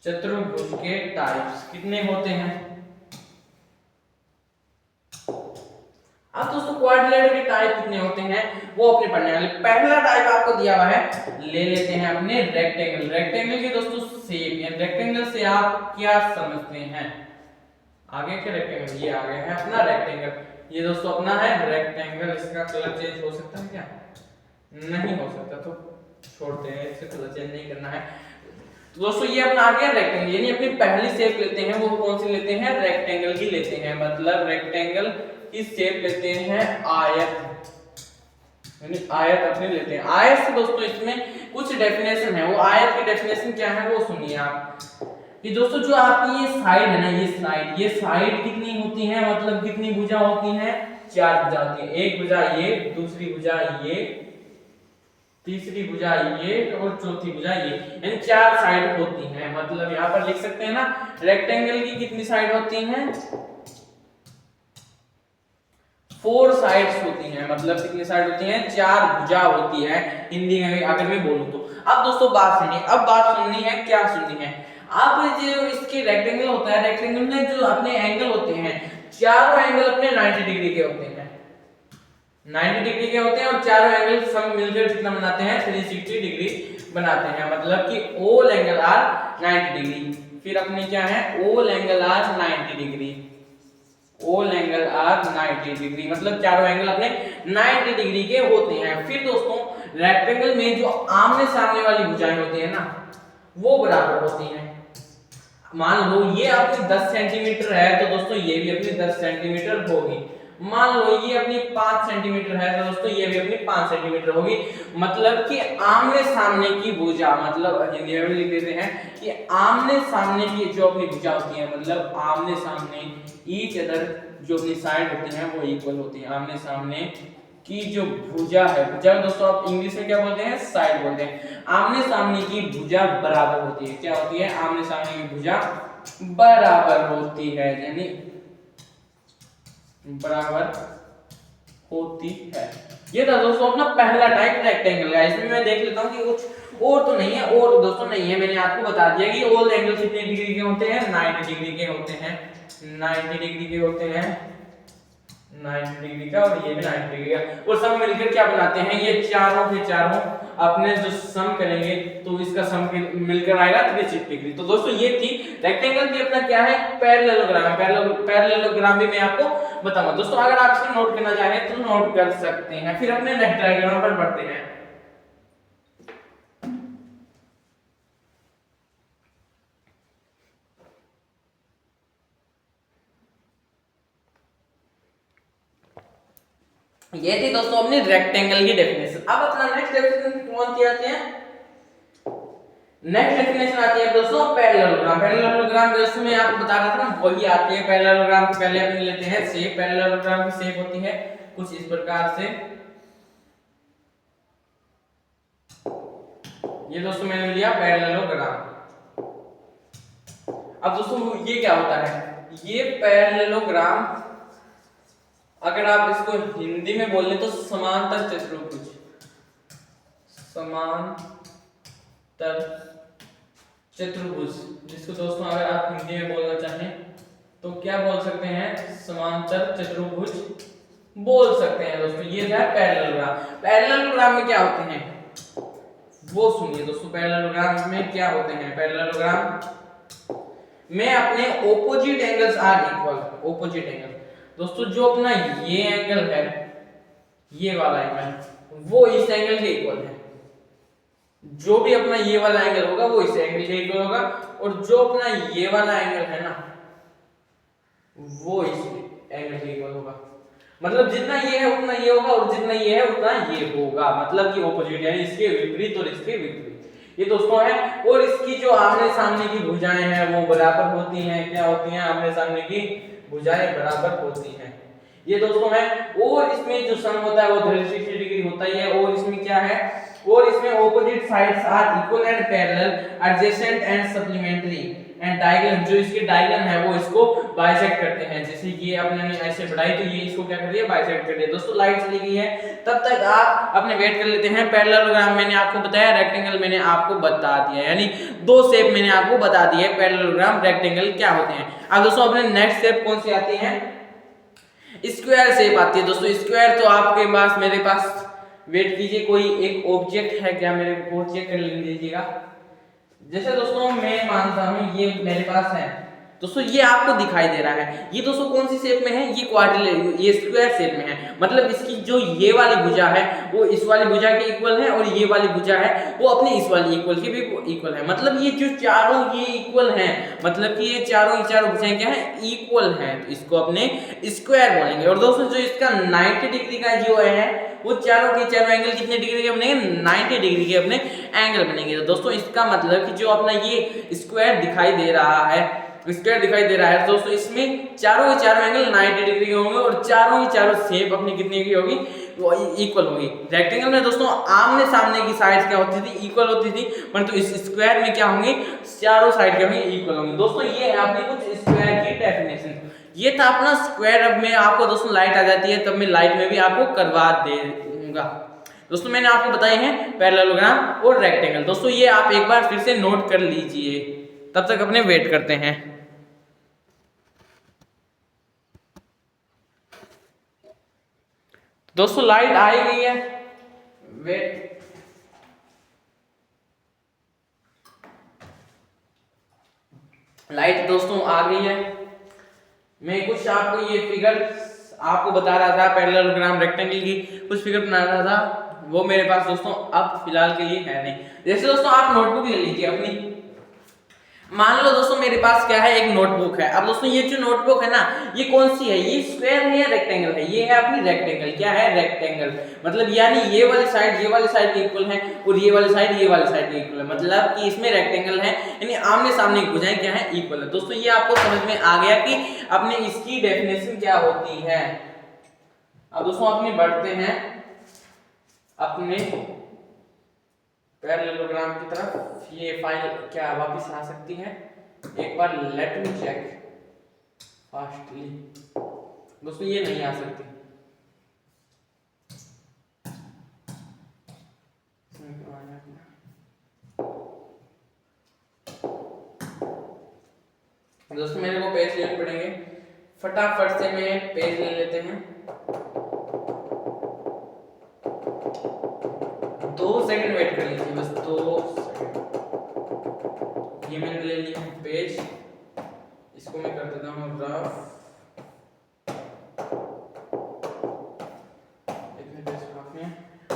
चतुर्भुज के टाइप्स कितने होते हैं? अब दोस्तों क्वाड्रिलेटर के टाइप कितने होते हैं वो अपने पढ़ने वाले। पहला टाइप आपको दिया हुआ है, ले लेते हैं अपने रेक्टेंगल। रेक्टेंगल के दोस्तों शेप या रेक्टेंगल से आप क्या समझते हैं? आगे के रेक्टेंगल, ये आगे है अपना रेक्टेंगल। ये दोस्तों अपना है रेक्टेंगल। इसका कलर चेंज हो सकता है क्या? नहीं हो सकता, तो छोड़ते हैं, इससे कलर चेंज नहीं करना है। तो दोस्तों ये अपना आ गया रेक्टेंगल, यानी अपनी पहली शेप लेते हैं वो कौन सी लेते हैं? रेक्टेंगल की लेते हैं। मतलब रेक्टेंगल की शेप लेते हैं आयत, यानी आयत अपने लेते हैं। आयत से दोस्तों इसमें कुछ डेफिनेशन है, वो आयत की डेफिनेशन क्या है वो सुनिए आप। कि दोस्तों जो आपकी ये साइड है ना, ये साइड कितनी होती है? मतलब कितनी भुजा होती है? 4 भुजा होती है। एक भुजा ये, दूसरी भुजा ये, तीसरी भुजा ये और चौथी भुजा ये, यानी 4 साइड होती हैं। मतलब यहाँ पर लिख सकते हैं ना, रेक्टेंगल की कितनी साइड होती हैं? 4 साइड्स होती हैं। मतलब कितनी साइड होती हैं? 4 भुजा होती है हिंदी में अगर मैं बोलूं तो। अब दोस्तों बात सुनिए, अब बात सुननी है, क्या सुननी है? अब जो इसके रेक्टेंगल होता है, रेक्टेंगल में जो अपने एंगल होते हैं, चारों एंगल अपने 90 डिग्री के होते हैं। 90 डिग्री के होते हैं और चारों एंगल सब मिलकर कितना बनाते हैं? 360 डिग्री बनाते हैं। मतलब कि ऑल एंगल आर 90 डिग्री। फिर अपने क्या है? All angle are 90 degree. All angle are 90 degree, मतलब चारों एंगल अपने 90 डिग्री के होते हैं। फिर दोस्तों रेक्टेंगल में जो आमने सामने वाली भुजाएं होती है ना, वो बराबर होती हैं। मान लो ये अपनी 10 सेंटीमीटर है तो दोस्तों ये भी अपनी 10 सेंटीमीटर होगी। मान लो ये अपनी 5 सेंटीमीटर है तो दोस्तों ये भी अपनी 5 सेंटीमीटर होगी। मतलब कि आमने सामने की भुजा, मतलब हिंदी में लिख देते हैं कि आमने सामने की जो अपनी भुजा होती है, मतलब आमने सामने ईच अदर जो अपनी साइड होती है वो इक्वल होती है। आमने सामने की जो भुजा है, भुजा दोस्तों आप इंग्लिश में क्या बोलते हैं? साइड बोलते हैं। आमने सामने की भुजा बराबर होती है। क्या होती है? आमने सामने की भुजा बराबर होती है, यानी बराबर होती है। ये था दोस्तों अपना पहला टाइप रेक्टेंगल का। इसमें मैं देख लेता हूं कि कुछ और तो नहीं है, और दोस्तों नहीं है, मैंने आपको बता दिया कि ऑल एंगल कितने डिग्री के होते हैं? 90 डिग्री के होते हैं। 90 डिग्री के होते हैं, 90 डिग्री का, और ये भी 90 डिग्री का। और सब मिलकर क्या बनाते हैं? ये चारों के चारों अपने जो सम करेंगे तो इसका सम मिलकर आएगा 360 डिग्री। तो दोस्तों ये थी रेक्टेंगल की अपना क्या है? पैरेललोग्राम। पैरेललोग्राम भी मैं आपको बताऊंगा दोस्तों। अगर आप इसे नोट करना चाहें तो नोट कर सकते हैं। फिर अपने नेक्स्ट डायग्राम पर बढ़ते हैं। ये थी दोस्तों अपनी रेक्टेंगल की डेफिनेशन। अब अपना नेक्स्ट डेफिनेशन कौन सी आती है? नेक्स्ट डेफिनेशन आती है दोस्तों पैरेललोग्राम। पैरेललोग्राम जैसे मैं आपको बता रहा था ना, वही आती है। पैरेललोग्राम को पहले अपन लेते हैं शेप। पैरेललोग्राम की शेप होती है कुछ इस प्रकार से। ये दोस्तों मैंने लिया पैरेललोग्राम। अब दोस्तों ये क्या होता है? ये पैरेललोग्राम अगर आप इसको हिंदी में बोले तो समांतर चतुर्भुज। समांतर चतुर्भुज, जिसको दोस्तों अगर आप हिंदी में बोलना चाहें तो क्या बोल सकते हैं? समांतर चतुर्भुज बोल सकते हैं दोस्तों। ये है पैरेललोग्राम। पैरेललोग्राम में क्या होते हैं वो सुनिए दोस्तों। पैरेललोग्राम में क्या होते हैं? पैरेललोग्राम में अपने opposite angles are equal. Opposite angle दोस्तों जो अपना ये एंगल है, ये वाला एंगल, वो इस एंगल के इक्वल है। जो भी अपना ये वाला एंगल होगा वो इस एंगल के इक्वल होगा, और जो अपना ये वाला एंगल है ना, वो इस एंगल के इक्वल होगा। मतलब जितना ये है उतना ये होगा, और जितना ये है उतना ये होगा। मतलब कि ऑपोजिट, यानी इसके विपरीत और इसके विपरीत ये दोस्तों है। और इसकी जो आमने सामने की भुजाएं हैं वो बराबर होती हैं। क्या होती हैं? आमने सामने की भुजाएं बराबर होती हैं। ये दोस्तों है। और इसमें जो सम होता है वो 360 डिग्री होता ही है। और इसमें क्या है? और इसमें opposite sides are equal and parallel, adjacent and supplementary and diagonal, जो इसके डायगोनल है वो इसको बाइसेक्ट करते हैं। जैसे ये अपने ने ऐसे बढ़ाई तो ये इसको क्या कर रही है, बाइसेक्ट कर रही है। दोस्तों लाइट चली गई है, तब तक आप अपने वेट कर लेते हैं। पैरेललोग्राम मैंने आपको बताया, रेक्टेंगल मैंने आपको बता दिया, यानी दो शेप मैंने आपको बता दिए, पैरेललोग्राम रेक्टेंगल क्या होते हैं। अब दोस्तों अपने नेक्स्ट शेप कौन सी आती है, स्क्वायर शेप आती है। दोस्तों स्क्वायर तो आपके पास, मेरे पास वेट कीजिए, कोई एक ऑब्जेक्ट है क्या, मेरे को चेक कर लीजिएगा। जैसे दोस्तों मैं मानता हूं ये मेरे पास है, दोस्तों ये आपको दिखाई दे रहा है, ये दोस्तों कौन सी शेप में है, ये क्वाड्रिलेटरल, ये स्क्वायर शेप में है। मतलब इसकी जो ये वाली भुजा है वो इस वाली भुजा के इक्वल है, और ये वाली भुजा है वो अपने इस वाली इक्वल के भी इक्वल है। मतलब ये जो चारों ये इक्वल हैं, मतलब कि ये चारों भुजाएं क्या है, इक्वल है, तो इसको अपने स्क्वायर बोलेंगे। और दोस्तों जो इसका 90 डिग्री का जो है वो चारों के चारों एंगल कितने डिग्री के बनेंगे, 90 डिग्री के अपने एंगल बनेंगे। तो दोस्तों इसका मतलब कि जो अपना ये स्क्वायर दिखाई दे रहा है, स्क्वायर दिखाई दे रहा है दोस्तों, इसमें चारों के चारों एंगल 90 डिग्री के होंगे, और चारों की चारों शेप अपनी कितनी की होगी, वो इक्वल होगी। रेक्टेंगल में दोस्तों आमने सामने की साइड क्या होती थी, इक्वल होती थी, परंतु इस स्क्वायर में क्या होंगे, चारों साइड क्या होंगे, इक्वल होंगे। दोस्तों ये है आपने कुछ स्क्वायर की डेफिनेशन। ये था अपना स्क्वायर। अब मैं आपको दोस्तों लाइट आ जाती है तब मैं लाइट में भी आपको करवा दूंगा। दोस्तों मैंने आपको बताए हैं पैरेललोग्राम और रेक्टेंगल। दोस्तों ये आप एक बार फिर से नोट कर लीजिए, तब तक अपने वेट करते हैं। दोस्तों लाइट आई गई है, वेट, लाइट दोस्तों आ गई है। मैं कुछ आपको ये फिगर आपको बता रहा था, पैरेललोग्राम रेक्टेंगल की कुछ फिगर बना रहा था, वो मेरे पास दोस्तों अब फिलहाल के लिए है नहीं। जैसे दोस्तों आप नोटबुक ले लीजिए अपनी, मान लो दोस्तों मेरे पास क्या है, एक नोटबुक है। अब दोस्तों ये जो नोटबुक है ना, ये कौन सी है, ये स्क्वायर है या रेक्टेंगल है, ये है अपनी रेक्टेंगल। क्या है, रेक्टेंगल। मतलब यानी ये वाली साइड के इक्वल है, और ये वाली साइड के इक्वल है, मतलब कि इसमें रेक्टेंगल है, यानी आमने सामने की भुजाएं क्या है, इक्वल है। दोस्तों ये आपको समझ में आ गया कि अपने इसकी डेफिनेशन क्या होती है। अब दोस्तों अपने बढ़ते हैं अपने पैरेललोग्राम की तरफ। ये फाइल क्या वापस आ सकती है, एक बार लेट मी चेक फास्टली। दोस्तों ये नहीं आ सकती, दोस्तों मेरे को पेज लेने पड़ेंगे, फटाफट से मैं पेज ले लेते हैं। 2 सेकंड वेट कर लीजिए, बस 2 सेकंड। ये मैंने ले लिया पेज, इसको मैं कर देता हूँ रफ।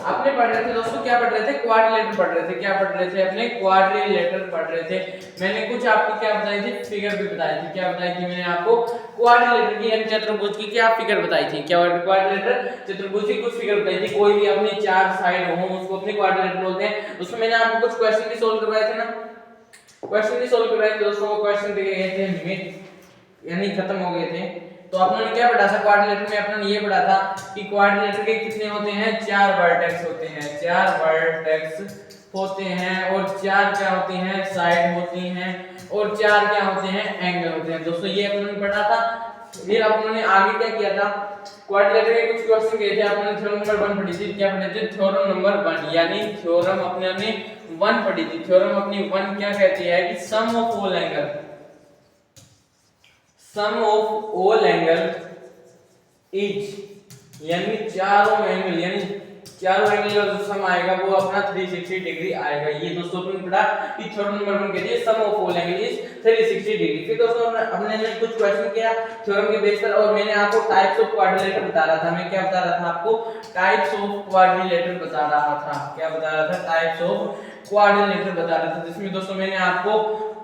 आपने पढ़ रहे थे दोस्तों, क्या पढ़ रहे थे, क्वाड्रिलेटर पढ़ रहे थे। क्या पढ़ रहे थे, अपने क्वाड्रिलेटर पढ़ रहे थे। मैंने कुछ आपको क्या बताई थी, फिगर भी बताई थी। क्या बताई थी मैंने आपको, क्वाड्रिलेटर की यानी चतुर्भुज की क्या फिगर बताई थी। क्या क्वाड्रिलेटर चतुर्भुज की कुछ फिगर बताई थी। कोई भी अपनी 4 साइड हो उसको अपने क्वाड्रिलेटर बोलते हैं। उसमें मैंने आपको कुछ क्वेश्चन भी सोल्व करवाए थे ना, क्वेश्चन भी सोल्व करवाए थे दोस्तों। वो क्वेश्चन दिए गए थे लिमिट, यानी खत्म हो गए थे। तो आपने क्या पढ़ा था क्वाड्रिलेटर में, आपने ये पढ़ा था कि क्वाड्रिलेटर के कितने होते हैं, 4 वर्टेक्स होते हैं, 4 वर्टेक्स होते हैं, और 4 क्या होती हैं, साइड होती हैं, और 4 क्या होते हैं, एंगल होते हैं। दोस्तों ये अपने पढ़ा था। फिर आपने आगे क्या किया था, क्वाड्रिलेटर के कुछ क्वेश्चन किए थे। आपने थ्योरम नंबर 1 पढ़ी थी। क्या पढ़े थे, थ्योरम नंबर 1, यानी थ्योरम अपने 1 पढ़ी थी। थ्योरम अपनी 1 क्या कहती है कि sum of all angle, sum of all angle is, यानी चारों एंगल, यानी चारों एंगल का जो सम आएगा वो अपना 360 डिग्री आएगा। ये दोस्तों तुमने पढ़ा कि थ्योरम नंबर 1 कहती है sum of all angle is 360 degree. फिर दोस्तों हमने कुछ क्वेश्चन किया थ्योरम के बेस पर, और मैंने आपको टाइप्स ऑफ क्वाड्रिलेटर बता रहा था। मैं क्या बता रहा था आपको, टाइप्स ऑफ क्वाड्रिलेटर बता रहा था। क्या बता रहा था, टाइप्स ऑफ क्वाड्रिलेटर बता रहा था। जिसमें दोस्तों मैंने आपको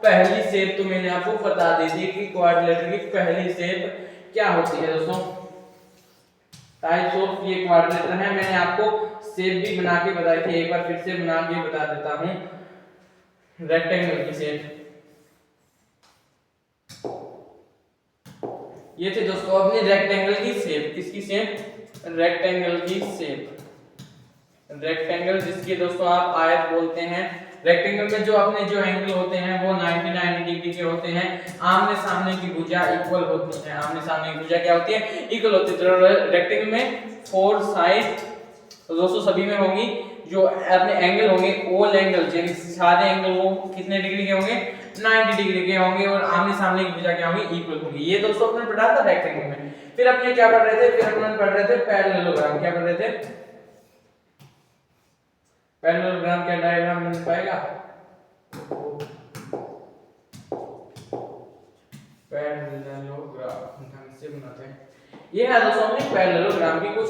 पहली शेप तो मैंने आपको बता दी थी कि क्वाड्रिलेटर की पहली शेप क्या होती है। दोस्तों टाइप्स ऑफ ये क्वाड्रिलेटर है, मैंने आपको शेप भी बना के बताई थी, एक बार फिर से बना के बता देता हूं। रेक्टेंगल की शेप ये थे दोस्तों अपनी रेक्टेंगल की शेप। किसकी शेप, रेक्टेंगल की शेप। रेक्टेंगल जिसके दोस्तों आप आयत बोलते हैं। रेक्टेंगल में जो अपने जो एंगल होते हैं वो 90 डिग्री के होते हैं। आमने सामने की भुजा इक्वल होती है। आमने सामने की भुजा क्या होती है? इक्वल होती है। तो रेक्टेंगल में 4 साइड तो दोस्तों सभी में होंगी जो अपने एंगल होंगे ऑल एंगल यानी सारे एंगल वो कितने डिग्री के होंगे? 90 डिग्री के होंगे और आमने सामने की भुजा क्या होंगी? इक्वल होंगी। ये दोस्तों अपने पढ़ा था रेक्टेंगल में। फिर अपने क्या पढ़ रहे थे? फिर अपने पढ़ रहे थे पैरेललोग्राम। क्या पढ़ रहे थे? पैरेललोग्राम क्या डायग्राम बन पाएगा? पैरेललोग्राम ढंग से बनाते हैं। ये है दोस्तों अपने पैरेललोग्राम की कुछ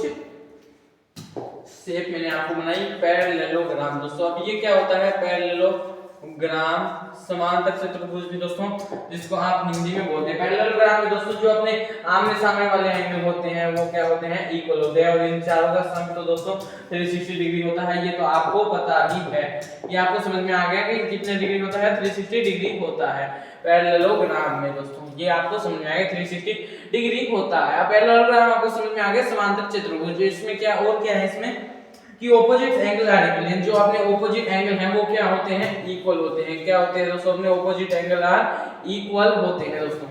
शेप मैंने आपको बनाई पैरेललोग्राम। दोस्तों अब ये क्या होता है? पैरेललोग्राम समांतर चतुर्भुज भी दोस्तों जिसको आप हिंदी में बोलते हैं। पैरेललोग्राम में दोस्तों जो अपने आमने सामने वाले एंगल होते हैं वो क्या होते हैं? इक्वल होते हैं और इन चारों का सम तो दोस्तों 360 डिग्री होता है। ये तो आपको पता ही है। ये आपको समझ में आ गया कि कितने डिग्री होता है? 360 डिग्री होता है पैरेललोग्राम में। दोस्तों ये आपको समझ में आ गया 360 डिग्री होता है। अब पैरेललोग्राम आपको समझ में आ गया समांतर चतुर्भुज। इसमें क्या और क्या है इसमें कि ऑपोजिट एंगल आर इक्वल हैं। जो अपने ऑपोजिट एंगल हैं वो क्या होते हैं? इक्वल होते हैं। क्या होते हैं दोस्तों? अपने ऑपोजिट एंगल आर इक्वल होते हैं। दोस्तों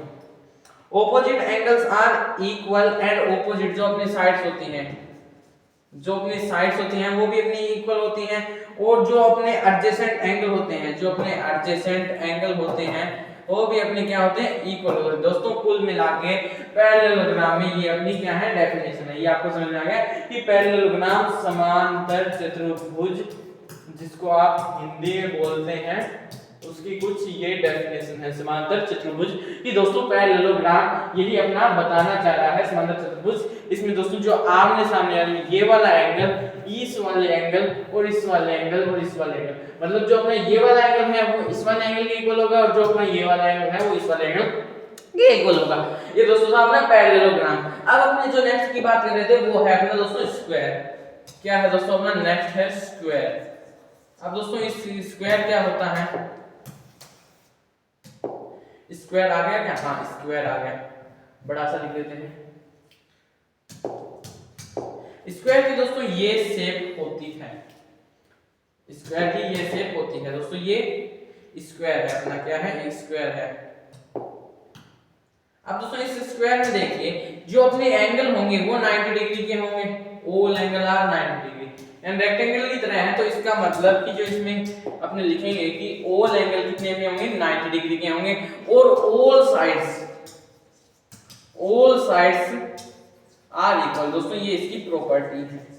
opposite angles are equal and opposite जो अपनी साइड्स होती हैं जो अपनी साइड्स होती हैं वो भी अपनी इक्वल होती हैं और जो अपने एडजेसेंट एंगल होते हैं जो अपने एडजेसेंट एंगल होते हैं वो भी अपने क्या होते हैं? इक्वल होते हैं। दोस्तों कुल मिला के पैरेललोग्राम में ये अपनी क्या है? डेफिनेशन है। ये आपको समझ में आ गया कि पैरेललोग्राम समांतर चतुर्भुज जिसको आप हिंदी में बोलते हैं उसकी कुछ ये डेफिनेशन है समांतर चतुर्भुज की। दोस्तों पैरेललोग्राम यही अपना बताना चाह रहा है समांतर चतुर्भुज। इसमें दोस्तों जो आमने सामने यानी ये वाला एंगल, इस वाले एंगल और इस वाले एंगल और इस वाले एंगल मतलब जो अपना ये वाला एंगल है वो इस वाले एंगल के इक्वल होगा और जो अपना ये वाला एंगल है वो इस वाले एंगल के इक्वल होगा। ये दोस्तों था अपना पैरेललोग्राम। अब अपने जो नेक्स्ट की बात कर रहे थे वो है अपना दोस्तों स्क्वायर। क्या है दोस्तों? अपना नेक्स्ट है स्क्वायर। अब दोस्तों इस स्क्वायर क्या होता है? स्क्वायर आ गया क्या? हाँ स्क्वायर आ गया। बड़ा सा लिख लेते हैं। स्क्वायर की दोस्तों ये शेप होती है। स्क्वायर की ये शेप होती है। दोस्तों ये स्क्वायर है अपना क्या है? स्क्वायर है। अब दोस्तों इस स्क्वायर में देखिए जो अपने एंगल होंगे वो 90 डिग्री के होंगे। All angle are 90 degree and rectangle की तरह है। तो इसका मतलब कि जो इसमें अपने लिखेंगे कि ऑल एंगल कितने के होंगे? 90 डिग्री के होंगे और ऑल साइड्स आर इक्वल। दोस्तों ये इसकी प्रॉपर्टी है।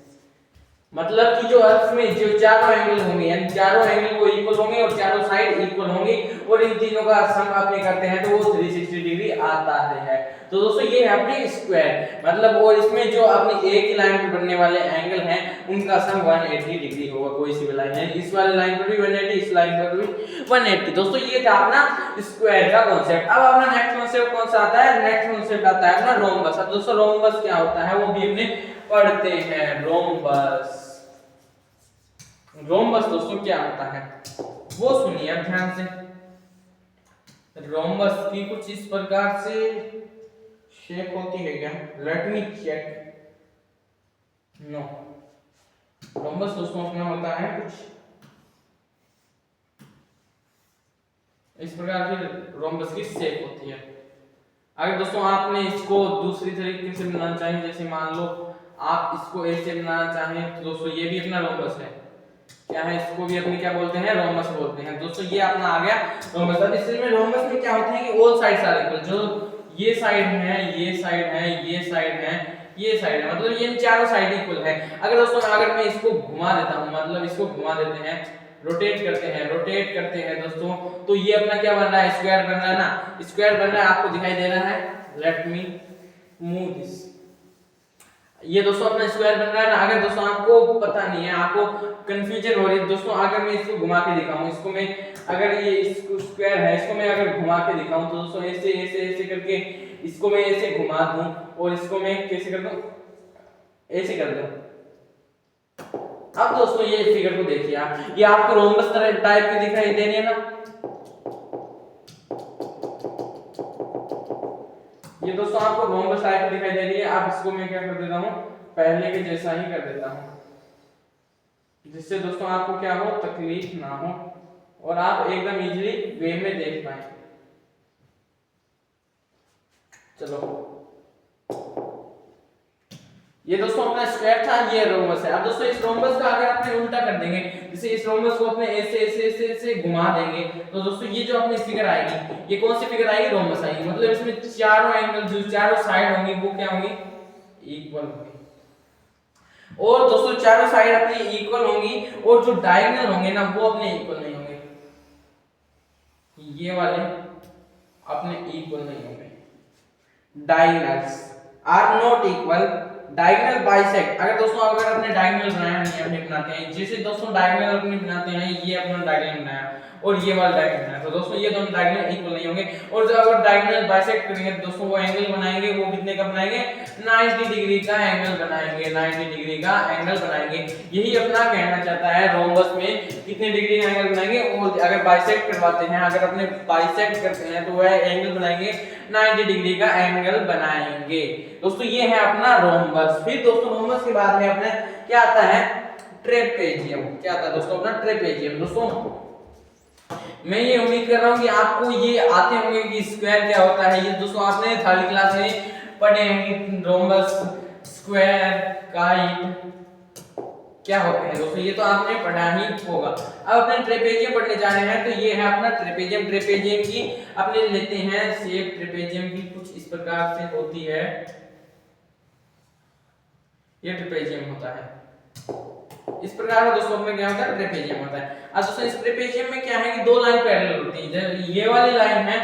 मतलब कि जो अर्थ में जो चारों एंगल होंगे यानी चारों एंगल वो इक्वल होंगे और चारों साइड इक्वल होंगे और इन तीनों का सम आपने करते हैं तो वो 360 डिग्री आता है। तो दोस्तों ये है अपने स्क्वायर मतलब और इसमें जो अपनी एक ही लाइन पर बनने वाले एंगल हैं उनका सम 180 डिग्री होगा। कोई सी भी लाइन है इस वाली लाइन पर भी 180 इस लाइन पर भी 180। दोस्तों ये था अपना स्क्वायर का कांसेप्ट। अब अपना नेक्स्ट कांसेप्ट कौन सा आता है? नेक्स्ट कांसेप्ट आता है अपना रोम्बस। अब दोस्तों रोम्बस क्या होता है वो भी अपने पढ़ते हैं। रोम्बस दोस्तों क्या होता है वो सुनिए अब ध्यान से। रोम्बस की कुछ इस प्रकार से शेप होती है क्या? Let me check. No, rhombus दोस्तों अपना होता है कुछ इस प्रकार की रोम्बस की शेप होती है। अगर दोस्तों आपने इसको दूसरी तरीके से बनाना चाहें जैसे मान लो आप इसको ऐसे बनाना चाहें तो दोस्तों ये भी अपना रोम्बस है। क्या है? इसको भी अपने क्या बोलते हैं? रोम्बस बोलते हैं। दोस्तों ये अपना आ गया रोम्बस। अब इसमें रोम्बस में क्या होता है कि ऑल साइड्स आर इक्वल। जो ये साइड है ये साइड है ये साइड है ये साइड है मतलब ये चारों साइड इक्वल है। अगर दोस्तों अगर मैं इसको घुमा देता हूं मतलब इसको घुमा देते हैं रोटेट करते हैं दोस्तों तो ये अपना क्या बन रहा है? स्क्वायर बन रहा है ना। स्क्वायर बन रहा है आपको दिखाई दे रहा है। Let me move this. ये दोस्तों अपना स्क्वायर बन रहा है ना। अगर दोस्तों आपको पता नहीं है आपको कंफ्यूजन हो रही है दोस्तों अगर मैं इसको घुमा के दिखाऊं इसको मैं अगर ये इसको स्क्वायर है इसको मैं अगर घुमा के दिखाऊं तो दोस्तों ऐसे ऐसे ऐसे करके इसको मैं ऐसे घुमा दूं और इसको मैं कैसे कर दूं? ऐसे कर दूं। अब दोस्तों ये फिगर को देखिए आप। ये आपको रोम्बस टाइप की दिखाई दे रही है ना। ये दोस्तों आपको रोम्बस टाइप की दिखाई दे रही है। अब इसको मैं क्या कर देता हूं? पहले के जैसा ही कर देता हूं। जिससे दोस्तों आपको क्या हो, तकलीफ ना हो और आप एकदम इजीली वे में देख पाए। चलो ये दोस्तों अपना स्क्वायर था, ये रोमबस है। अब दोस्तों इस रोमबस का अगर अपने उल्टा कर देंगे, जैसे इस रोमबस को अपने ऐसे ऐसे ऐसे ऐसे घुमा देंगे, तो दोस्तों ये जो अपनी फिगर आएगी, ये कौन सी फिगर आएगी, रोमबस आएगी। मतलब इसमें चारों एंगल जो चारों साइड होंगी वो क्या होंगी, इक्वल होंगी। और दोस्तों चारों साइड अपनी इक्वल होंगी और जो डायगोनल होंगे ना वो अपने इक्वल नहीं होंगे, ये वाले अपने इक्वल नहीं होंगे। Diagonals are not equal, diagonal bisect. अगर दोस्तों अगर अपने डायगोनल बनाया नहीं अपने बनाते हैं, जैसे दोस्तों डायगोनल अपने बनाते हैं, ये अपना डायगोनल बनाया और ये वाला डायगोनल बनाया, तो दोस्तों ये दोनों डायगोनल इक्वल नहीं होंगे। और जब अगर डायगोनल बाइसेक्ट करेंगे तो दोस्तों वो एंगल बनाएंगे, वो कितने का बनाएंगे, 90 डिग्री का एंगल बनाएंगे, 90 डिग्री का एंगल बनाएंगे। यही अपना कहना चाहता है, रोम्बस में कितने डिग्री का एंगल बनाएंगे। और अगर बाइसेक्ट करवाते हैं, अगर अपने बाइसेक्ट करते हैं तो वह एंगल बनाएंगे 90 डिग्री का एंगल बनाएंगे। दोस्तों ये है अपना रोम्बस। फिर दोस्तों रोम्बस के बाद में अपने क्या आता है, ट्रेपेजियम। क्या आता है दोस्तों अपना ट्रेपेजियम। दोस्तों मैं ये उम्मीद कर रहा हूँ कि आपको ये आते होंगे कि स्क्वायर क्या होता है। ये दोस्तों आपने थर्ड क्लास में पढ़े हैं कि रोम्बस, स्क्वायर, काइट क्या होते हैं। दोस्तों ये तो आपने पढ़ा ही होगा। अब अपने ट्रेपेजियम पढ़ने जा रहे हैं, तो ये है अपना ट्रेपेजियम। ट्रेपेजियम की अपने लेते हैं शेप, ट्रेपेजियम की कुछ इस प्रकार से होती है, ये ट्रेपेजियम होता है इस प्रकार। दोस्तों में क्या होता है, ट्रेपेजियम होता है। अब दोस्तों इस ट्रेपेजियम में क्या है कि दो लाइन पैरेलल होती है। ये वाली लाइन है,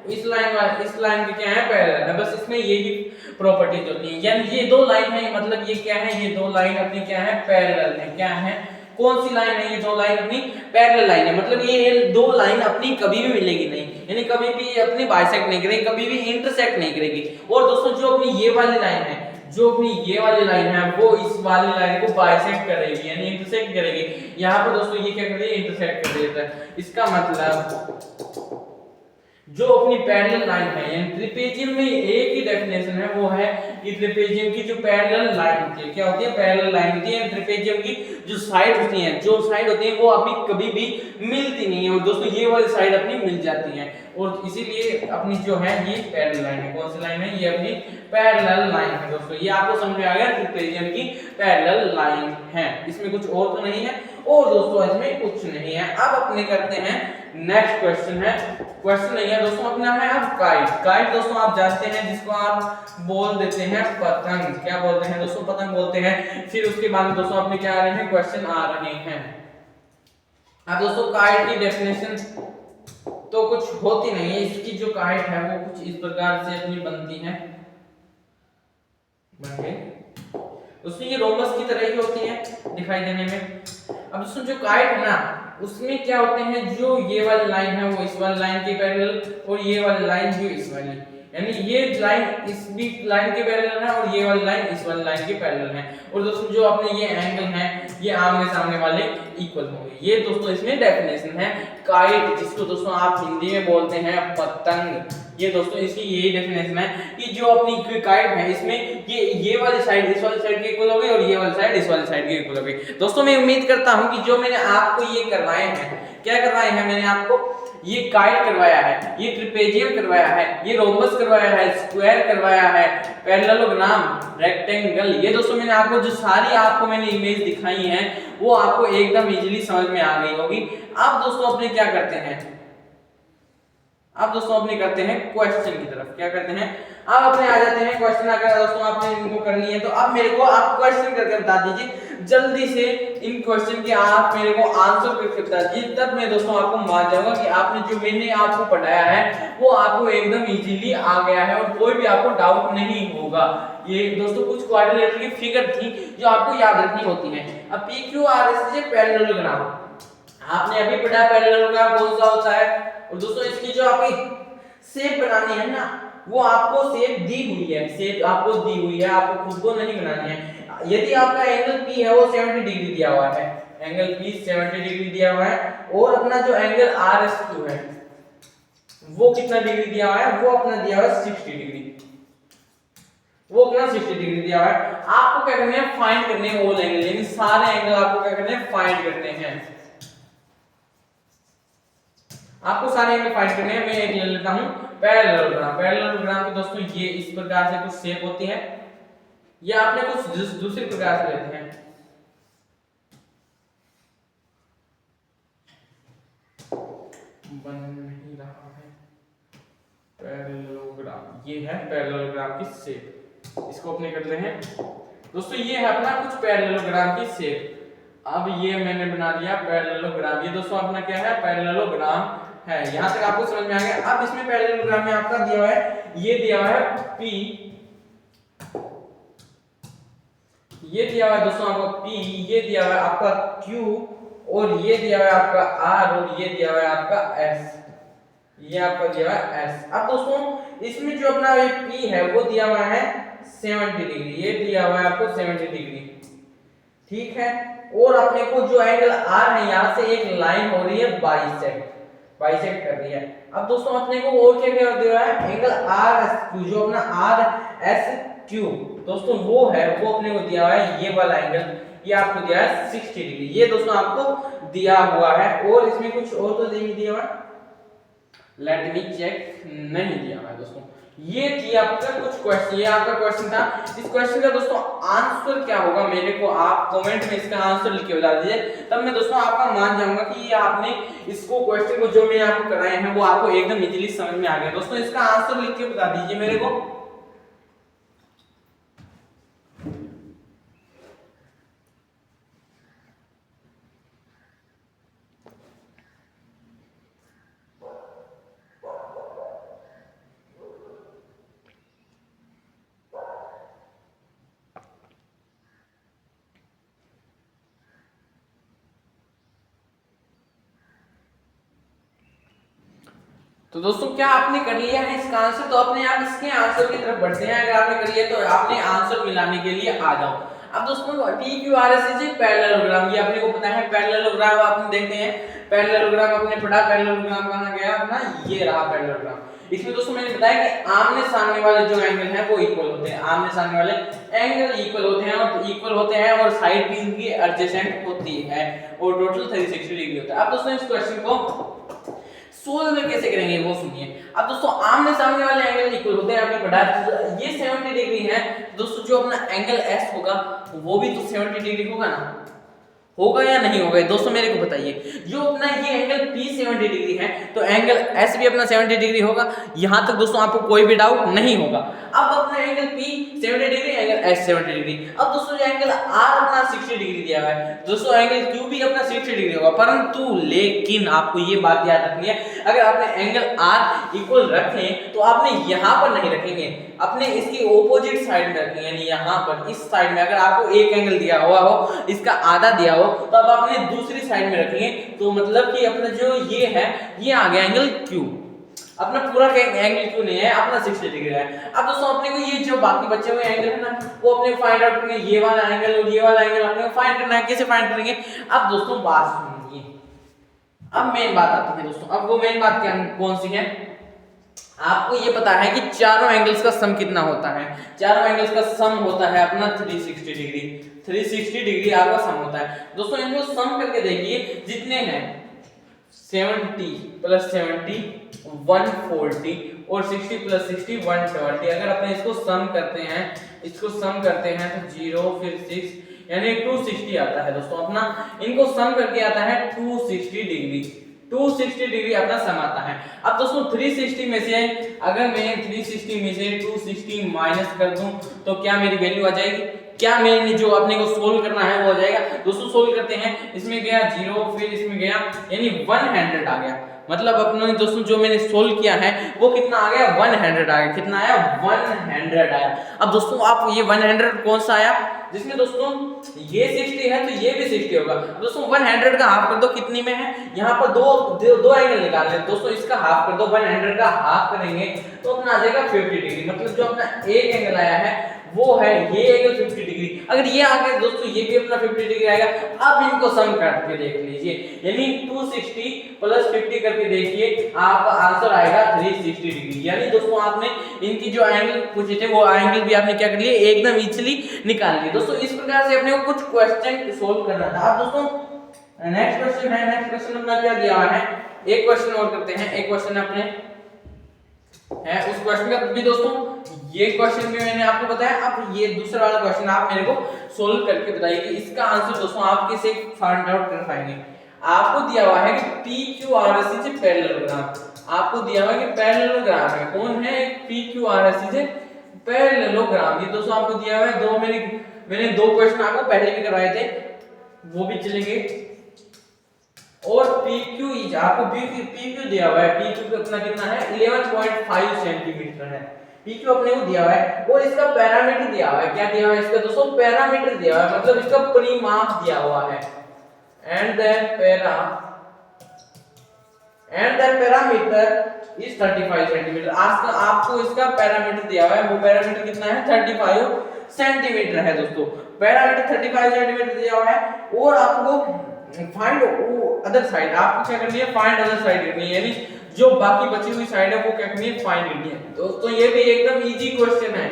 इस लाइन के क्या है, पैरेलल है। बस इसमें यही प्रॉपर्टीज होती है, यानी ये दो लाइन है, मतलब ये क्या है, ये दो लाइन अपनी क्या है, पैरेलल है। क्या है, कौन सी लाइन है, ये दो लाइन अपनी पैरेलल लाइन है। मतलब ये दो लाइन अपनी कभी भी मिलेगी नहीं, यानी कभी भी अपनी बाइसेक्ट नहीं करेगी, कभी भी इंटरसेक्ट नहीं करेगी। और दोस्तों जो अपनी ये वाली लाइन है, जो अपनी ये वाली लाइन है, वो इस वाली लाइन को बाइसेक्ट करेगी, यानी इंटरसेक्ट करेगी। यहाँ पर दोस्तों ये क्या करेगी, इंटरसेक्ट कर देता है। इसका मतलब जो अपनी पैरेलल लाइन है, यानी ट्रेपेजियम में एक ही डेफिनेशन है, वो है कि ट्रेपेजियम की जो पैरेलल लाइन होती है, क्या होती है, पैरेलल लाइन होती है। ट्रेपेजियम की जो साइड होती है, जो साइड होती है वो अपनी कभी भी मिलती नहीं है। और दोस्तों ये वाली साइड अपनी मिल जाती है, और इसीलिए अपनी जो है ये पैरेलल लाइन है। कौन सी लाइन है, ये अपनी पैरेलल लाइन है। दोस्तों ये आपको समझ में आ गया, ट्रेपेजियम की पैरेलल लाइन है, इसमें कुछ और तो नहीं है, और दोस्तों इसमें कुछ नहीं है। अब अपने करते हैं नेक्स्ट क्वेश्चन है, क्वेश्चन नहीं है दोस्तों, अपना है अब काइट। काइट दोस्तों आप जानते हैं, जिसको आप बोल देते हैं पतंग। क्या बोलते हैं दोस्तों, पतंग बोलते हैं। फिर उसके बाद दोस्तों अपने क्या आ रहे हैं, क्वेश्चन आ रहे हैं। अब दोस्तों काइट की डेफिनेशन तो कुछ होती नहीं है, इसकी जो काइट है वो कुछ इस प्रकार से अपनी बनती है, बन गई। उसमें ये रोमबस की तरह ही होती है दिखाई देने में। अब दोस्तों जो काइट है ना, उसमें क्या होते हैं, जो ये वाली लाइन है वो इस वाली लाइन के पैरेलल, और ये वाली लाइन जो इस वाली, यानी ये लाइन इस भी लाइन के पैरेलल है, और ये वाली लाइन इस वाली लाइन के पैरेलल है। और दोस्तों जो अपने ये एंगल है, ये आमने सामने वाले इक्वल होंगे। ये दोस्तों इसमें डेफिनेशन है काइट, जिसको दोस्तों आप हिंदी में बोलते हैं पतंग। ये दोस्तों इसकी यही डेफिनेशन है कि जो अपनी काइट है, इसमें ये वाली साइड इस वाली साइड के इक्वल होगी, और ये वाली साइड इस वाली साइड के इक्वल होगी। दोस्तों मैं उम्मीद करता हूं कि जो मैंने आपको ये करवाए हैं, क्या करवाए हैं मैंने आपको, ये काइट करवाया है, ये ट्रेपेजियम करवाया है, ये रोम्बस करवाया है, स्क्वायर करवाया है, पैरेललोग्राम, रेक्टेंगल। ये दोस्तों मैंने आपको जो सारी आपको मैंने इमेज दिखाई है, वो आपको एकदम इजीली समझ में आ गई होगी। अब दोस्तों अपने क्या करते हैं, अब दोस्तों अपने करते हैं क्वेश्चन की तरफ। क्या करते हैं, अब अपने आ जाते हैं क्वेश्चन। अगर दोस्तों आपने इनको कर लिए तो अब मेरे को आप क्वेश्चन करके बता दीजिए जल्दी से। इन क्वेश्चन के आप मेरे को आंसर करके बता दीजिए, तब मैं दोस्तों आपको मान जाऊंगा कि आपने जो मैंने आपको पढ़ाया है वो आपको एकदम इजीली आ गया है, और कोई भी आपको डाउट नहीं होगा। ये दोस्तों कुछ क्वाड्रिलेटरल की फिगर थी जो आपको याद रखनी होती है। अब PQRS से पैरेललोग्राम आपने अभी पढ़ा, पैरेललोग्राम कौन सा होता है। और दोस्तों इसकी जो आपकी शेप बनानी है ना, वो आपको शेप दी हुई है, शेप आपको दी हुई है, आपको खुद को नहीं बनानी है। यदि आपका एंगल P है वो 70 डिग्री दिया हुआ है, एंगल P 70 डिग्री दिया हुआ है, और अपना जो एंगल RSQ है वो कितना डिग्री दिया हुआ है, वो अपना दिया हुआ है 60 डिग्री। वो अपना 60 डिग्री दिया हुआ है। आपको क्या करना है, फाइंड करने हैं ऑल एंगल, यानी सारे एंगल आपको क्या करने हैं, फाइंड करने हैं। आपको सारे एंगल फाइंड करने हैं। मैं एक ले लेता हूं पैरेललोग्राम। पैरेललोग्राम के दोस्तों ये इस प्रकार से कुछ शेप होती है, या आपने कुछ दूसरे प्रकार से लेते हैं। बन नहीं रहा है पैरेललोग्राम, ये है पैरेललोग्राम की शेप। इसको अपने करते हैं दोस्तों, ये है अपना कुछ पैरेललोग्राम की शेप। अब ये मैंने बना लिया पैरेललोग्राम। ये दोस्तों अपना क्या है, पैरेललोग्राम है। यहां तक आपको समझ में आ गया। अब इसमें पैरेललोग्राम में आपका दिया हुआ है, ये दिया हुआ है P, ये दिया हुआ है दोस्तों आपका P, ये दिया हुआ है आपका Q, और ये दिया हुआ है आपका R, और ये दिया हुआ है आपका S, ये आपका दिया हुआ है S। अब दोस्तों इसमें जो अपना ये P है वो दिया हुआ है 70 डिग्री, ये दिया हुआ है आपको 70 डिग्री, ठीक है। और अपने को जो एंगल R है, यहां से एक लाइन हो रही है बाइसेक्ट कर रही है। अब दोस्तों अपने को और क्या क्या दिया हुआ है, एंगल RSQ, जो अपना RSQ दोस्तों वो है, वो अपने को दिया हुआ है ये वाला एंगल, ये आपको दिया है 60 डिग्री, ये दोस्तों आपको दिया हुआ है। और इसमें कुछ और तो नहीं दिया हुआ है, लेट मी चेक, नहीं दिया हुआ है दोस्तों। ये थी आपका कुछ क्वेश्चन, ये आपका क्वेश्चन था। इस क्वेश्चन का दोस्तों आंसर क्या होगा, मेरे को आप कमेंट में इसका आंसर लिख के बता दीजिए, तब मैं दोस्तों आपका मान जाऊंगा कि ये आपने इसको क्वेश्चन को जो मैं आपको कराए हैं वो आपको एकदम इजीली समझ में आ गया। दोस्तों इसका आंसर लिख के बता दीजिए मेरे को। तो दोस्तों क्या आपने कर लिया है इसका आंसर, तो अपने आप इसके आंसर की तरफ बढ़ते हैं। अगर आपने कर लिया तो आपने आंसर मिलाने के लिए आ जाओ। अब दोस्तों PQRS इज ए पैरेललोग्राम, ये आपने को पता है पैरेललोग्राम। आपने देखते हैं पैरेललोग्राम आपने पढ़ा, पैरेललोग्राम कहां गया अपना, ये रहा पैरेललोग्राम। इसमें दोस्तों मैंने बताया कि आमने सामने वाले जो एंगल हैं वो इक्वल होते हैं, आमने सामने वाले एंगल इक्वल होते हैं, और इक्वल होते हैं और साइड भी इनकी एडजेसेंट होती है, और टोटल 360 डिग्री होता है। अब दोस्तों इस क्वेश्चन को सोल्व में कैसे करेंगे वो सुनिए। अब दोस्तों आमने सामने वाले एंगल इक्वल होते हैं, आपने पढ़ा ये 70 डिग्री है दोस्तों, जो अपना एंगल S होगा वो भी तो 70 डिग्री होगा ना, होगा या नहीं होगा दोस्तों मेरे को बताइए। जो अपना ये एंगल P 70 डिग्री है तो एंगल S भी अपना 70 डिग्री होगा, यहां तक दोस्तों आपको कोई भी डाउट नहीं होगा। अब अपना angle P 70 degree, angle S 70 degree. अब दोस्तों जो एंगल R अपना 60 डिग्री दिया हुआ है दोस्तों, एंगल Q भी अपना 60 डिग्री होगा, परंतु लेकिन आपको ये बात याद रखनी है, अगर आपने एंगल R इक्वल रखे तो आपने यहां पर नहीं रखेंगे, अपने इसकी ऑपोजिट साइड में रखेंगे, यानी यहां पर इस साइड में। अगर आपको एक एंगल दिया हुआ हो, इसका आधा दिया हो, तो अब आपने दूसरी साइड में रखेंगे, तो मतलब कि अपना जो ये है ये आ गया एंगल Q। अपना पूरा एंगल क्यों नहीं है, अपना 60 डिग्री है। अब दोस्तों अपने को ये जो बाकी बचे हुए एंगल है ना, वो अपने फाइंड आउट करने, ये वाला एंगल और ये वाला एंगल अपने को फाइंड करना है। कैसे फाइंड करेंगे, अब दोस्तों बात सुनिए। अब मेन बात आती है दोस्तों, अब वो मेन बात क्या कौन सी है, आपको ये पता है कि चारों एंगल्स का सम कितना होता है। चारों एंगल्स का सम होता है अपना 360 डिग्री। 360 डिग्री आपका सम होता है दोस्तों। इनको सम करके देखिए, जितने हैं 70 प्लस 70 140 और 60 प्लस 60 170। अगर अपने इसको सम करते हैं, इसको सम करते हैं तो 0 फिर 6 यानी 260 आता है दोस्तों। अपना इनको सम करके आता है 260 डिग्री। 260 डिग्री अपना सम आता है। अब दोस्तों 360 में से अगर मैं 360 में से 260 माइनस कर दूं तो क्या मेरी वैल्यू आ जाएगी, क्या मैंने जो अपने को सोल्व करना है वो आ जाएगा। दोस्तों सोल्व करते हैं, इसमें गया 0 फिर इसमें गया यानी 100 आ गया। मतलब अपने दोस्तों जो मैंने सोल्व किया है वो कितना आ गया, 100 आ गया। कितना आया, 100 आया। अब दोस्तों आप ये 100 कौन सा आया, जिसमें दोस्तों ये 60 है तो ये भी 60 होगा। दोस्तों 100 का हाफ कर दो, कितनी में है, यहाँ पर दो एंगल निकाल लें दोस्तों, इसका हाफ कर दो, 100 का हाफ करेंगे तो अपना आ जाएगा 50 डिग्री। मतलब जो अपना एक एंगल आया है वो है ये एंगल 50 डिग्री। अगर ये आ गया दोस्तों ये भी अपना 50 डिग्री आएगा। अब इनको सम करके देख लीजिए, यानी 260 प्लस 50 करके देखिए, आपका आंसर आएगा 360 डिग्री। यानी दोस्तों आपने इनकी जो एंगल पूछे थे वो एंगल भी आपने क्या कर लिए, एकदम इजीली निकाल लिए। दोस्तों इस प्रकार से अपने को कुछ क्वेश्चन सोल्व करना था। अब दोस्तों नेक्स्ट क्वेश्चन है, नेक्स्ट क्वेश्चन अपना क्या दिया है, एक क्वेश्चन और करते हैं। एक क्वेश्चन अपने है उस क्वेश्चन का भी दोस्तों ये क्वेश्चन भी मैंने आपको बताया। अब ये दूसरा वाला क्वेश्चन आप मेरे को सोल्व करके बताइए कि इसका आंसर दोस्तों आप कैसे फाइंड आउट कर पाएंगे। आपको दिया हुआ है कि PQRS से पैरेललोग्राम, आपको दिया हुआ है कि पैरेललोग्राम है, कौन है PQRS से पैरेललोग्राम, ये दोस्तों आपको दिया हुआ है। मैंने दो क्वेश्चन आपको पहले भी करवाए थे, वो भी चलेंगे। और PQ आपको PQ दिया हुआ है, PQ अपना कितना है 11.5 सेंटीमीटर है, PQ अपने को दिया हुआ है। और इसका पैरामीटर दिया हुआ है, क्या दिया हुआ है इसका दोस्तों, पैरामीटर दिया हुआ है, मतलब इसका परिमाप दिया हुआ है। And then parameter is 35 centimetre. आपको इसका पैरामीटर दिया हुआ है, वो पैरामीटर कितना है 35 सेंटीमीटर है दोस्तों। पैरामीटर 35 सेंटीमीटर दिया हुआ है। और आपको फाइंड अदर साइड, आपको क्या करनी है, फाइंड अदर साइड करनी है, यानी जो बाकी बची हुई साइड है वो क्या करनी है, फाइंड करनी है। दोस्तों ये भी एकदम इजी क्वेश्चन है,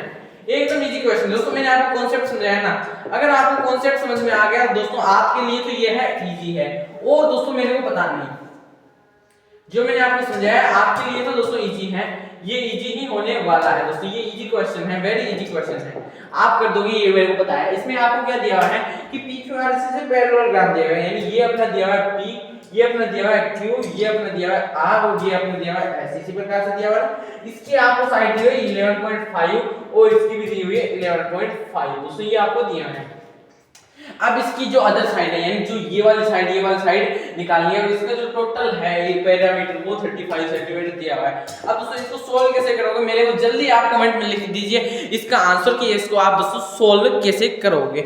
एकदम इजी क्वेश्चन। दोस्तों मैंने आपको कॉन्सेप्ट समझाया ना, अगर आपको कॉन्सेप्ट समझ में आ गया दोस्तों आपके लिए तो ये है इजी है। और दोस्तों मेरे को बताना है जो मैंने आपको समझाया आपके लिए तो दोस्तों इजी है, ये इजी ही होने वाला है दोस्तों। ये इजी क्वेश्चन है, वेरी इजी क्वेश्चन है, आप कर दोगे, ये मेरे को पता है। इसमें आपको क्या दिया हुआ है कि PQRS से पैरेललोग्राम दिया हुआ है, यानी ये अपना दिया हुआ है P, ये अपना दिया हुआ है Q, ये अपना दिया हुआ है R और ये अपना दिया हुआ है S। इसी प्रकार से दिया हुआ है। इसकी आपको साइड दी हुई है 11.5 और इसकी भी दी हुई है 11.5 दोस्तों, ये आपको दिया है। अब इसकी जो अदर साइड है, यानी जो ये वाली साइड निकालनी है, और इसका जो टोटल है ये पैरामीटर वो 35 सेंटीमीटर दिया हुआ है। अब दोस्तों इसको सोल्व कैसे करोगे, मेरे को जल्दी आप कमेंट में लिख दीजिए इसका आंसर कि इसको आप दोस्तों सोल्व कैसे करोगे।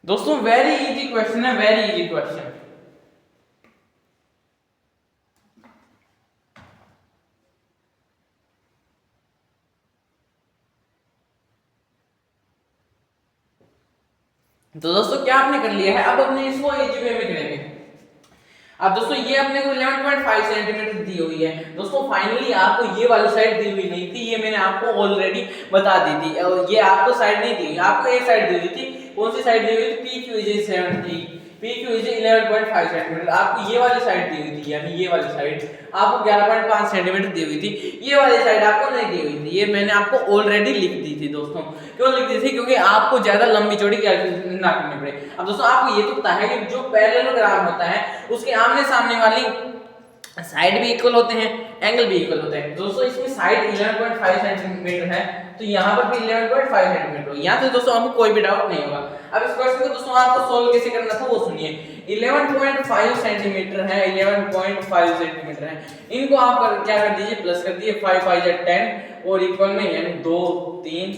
दोस्तों वेरी इजी क्वेश्चन है, वेरी इजी क्वेश्चन। तो दोस्तों क्या आपने कर लिया है, अब अपने इसको इजी वे में करेंगे। अब दोस्तों ये अपने को 11.5 सेंटीमीटर दी हुई है दोस्तों। फाइनली आपको ये वाली साइड दी हुई नहीं थी, ये मैंने आपको ऑलरेडी बता दी थी। ये आपको साइड नहीं दी हुई, आपको एक साइड दी हुई थी। कौन सी साइड दी हुई थी, PQ इज 11.5 सेंटीमीटर। आपको ये वाली साइड दी हुई थी, यानी ये वाली साइड आपको 11.5 सेंटीमीटर दी हुई थी, ये वाली साइड आपको नहीं दी हुई थी। ये मैंने आपको ऑलरेडी लिख दी थी दोस्तों। क्यों लिख दी थी, क्योंकि आपको ज्यादा लंबी चौड़ी कैलकुलेशन ना करनी पड़े। अब दोस्तों आपको ये तो पता है कि जो पैरेललोग्राम होता है उसके आमने सामने वाली साइड भी इक्वल होते हैं, एंगल भी इक्वल होते हैं दोस्तों। इसमें साइड 11.5 सेंटीमीटर है तो यहाँ पर भी 11.5 सेंटीमीटर, यहाँ से दोस्तों आपको कोई भी डाउट नहीं होगा। अब इस क्वेश्चन को दोस्तों आपको सोल्व कैसे करना था वो सुनिए। 11.5 सेंटीमीटर है, 11.5 सेंटीमीटर है, इनको आप क्या कर दीजिए, प्लस कर दीजिए, 5 5 10 और इक्वल में यानी 2 3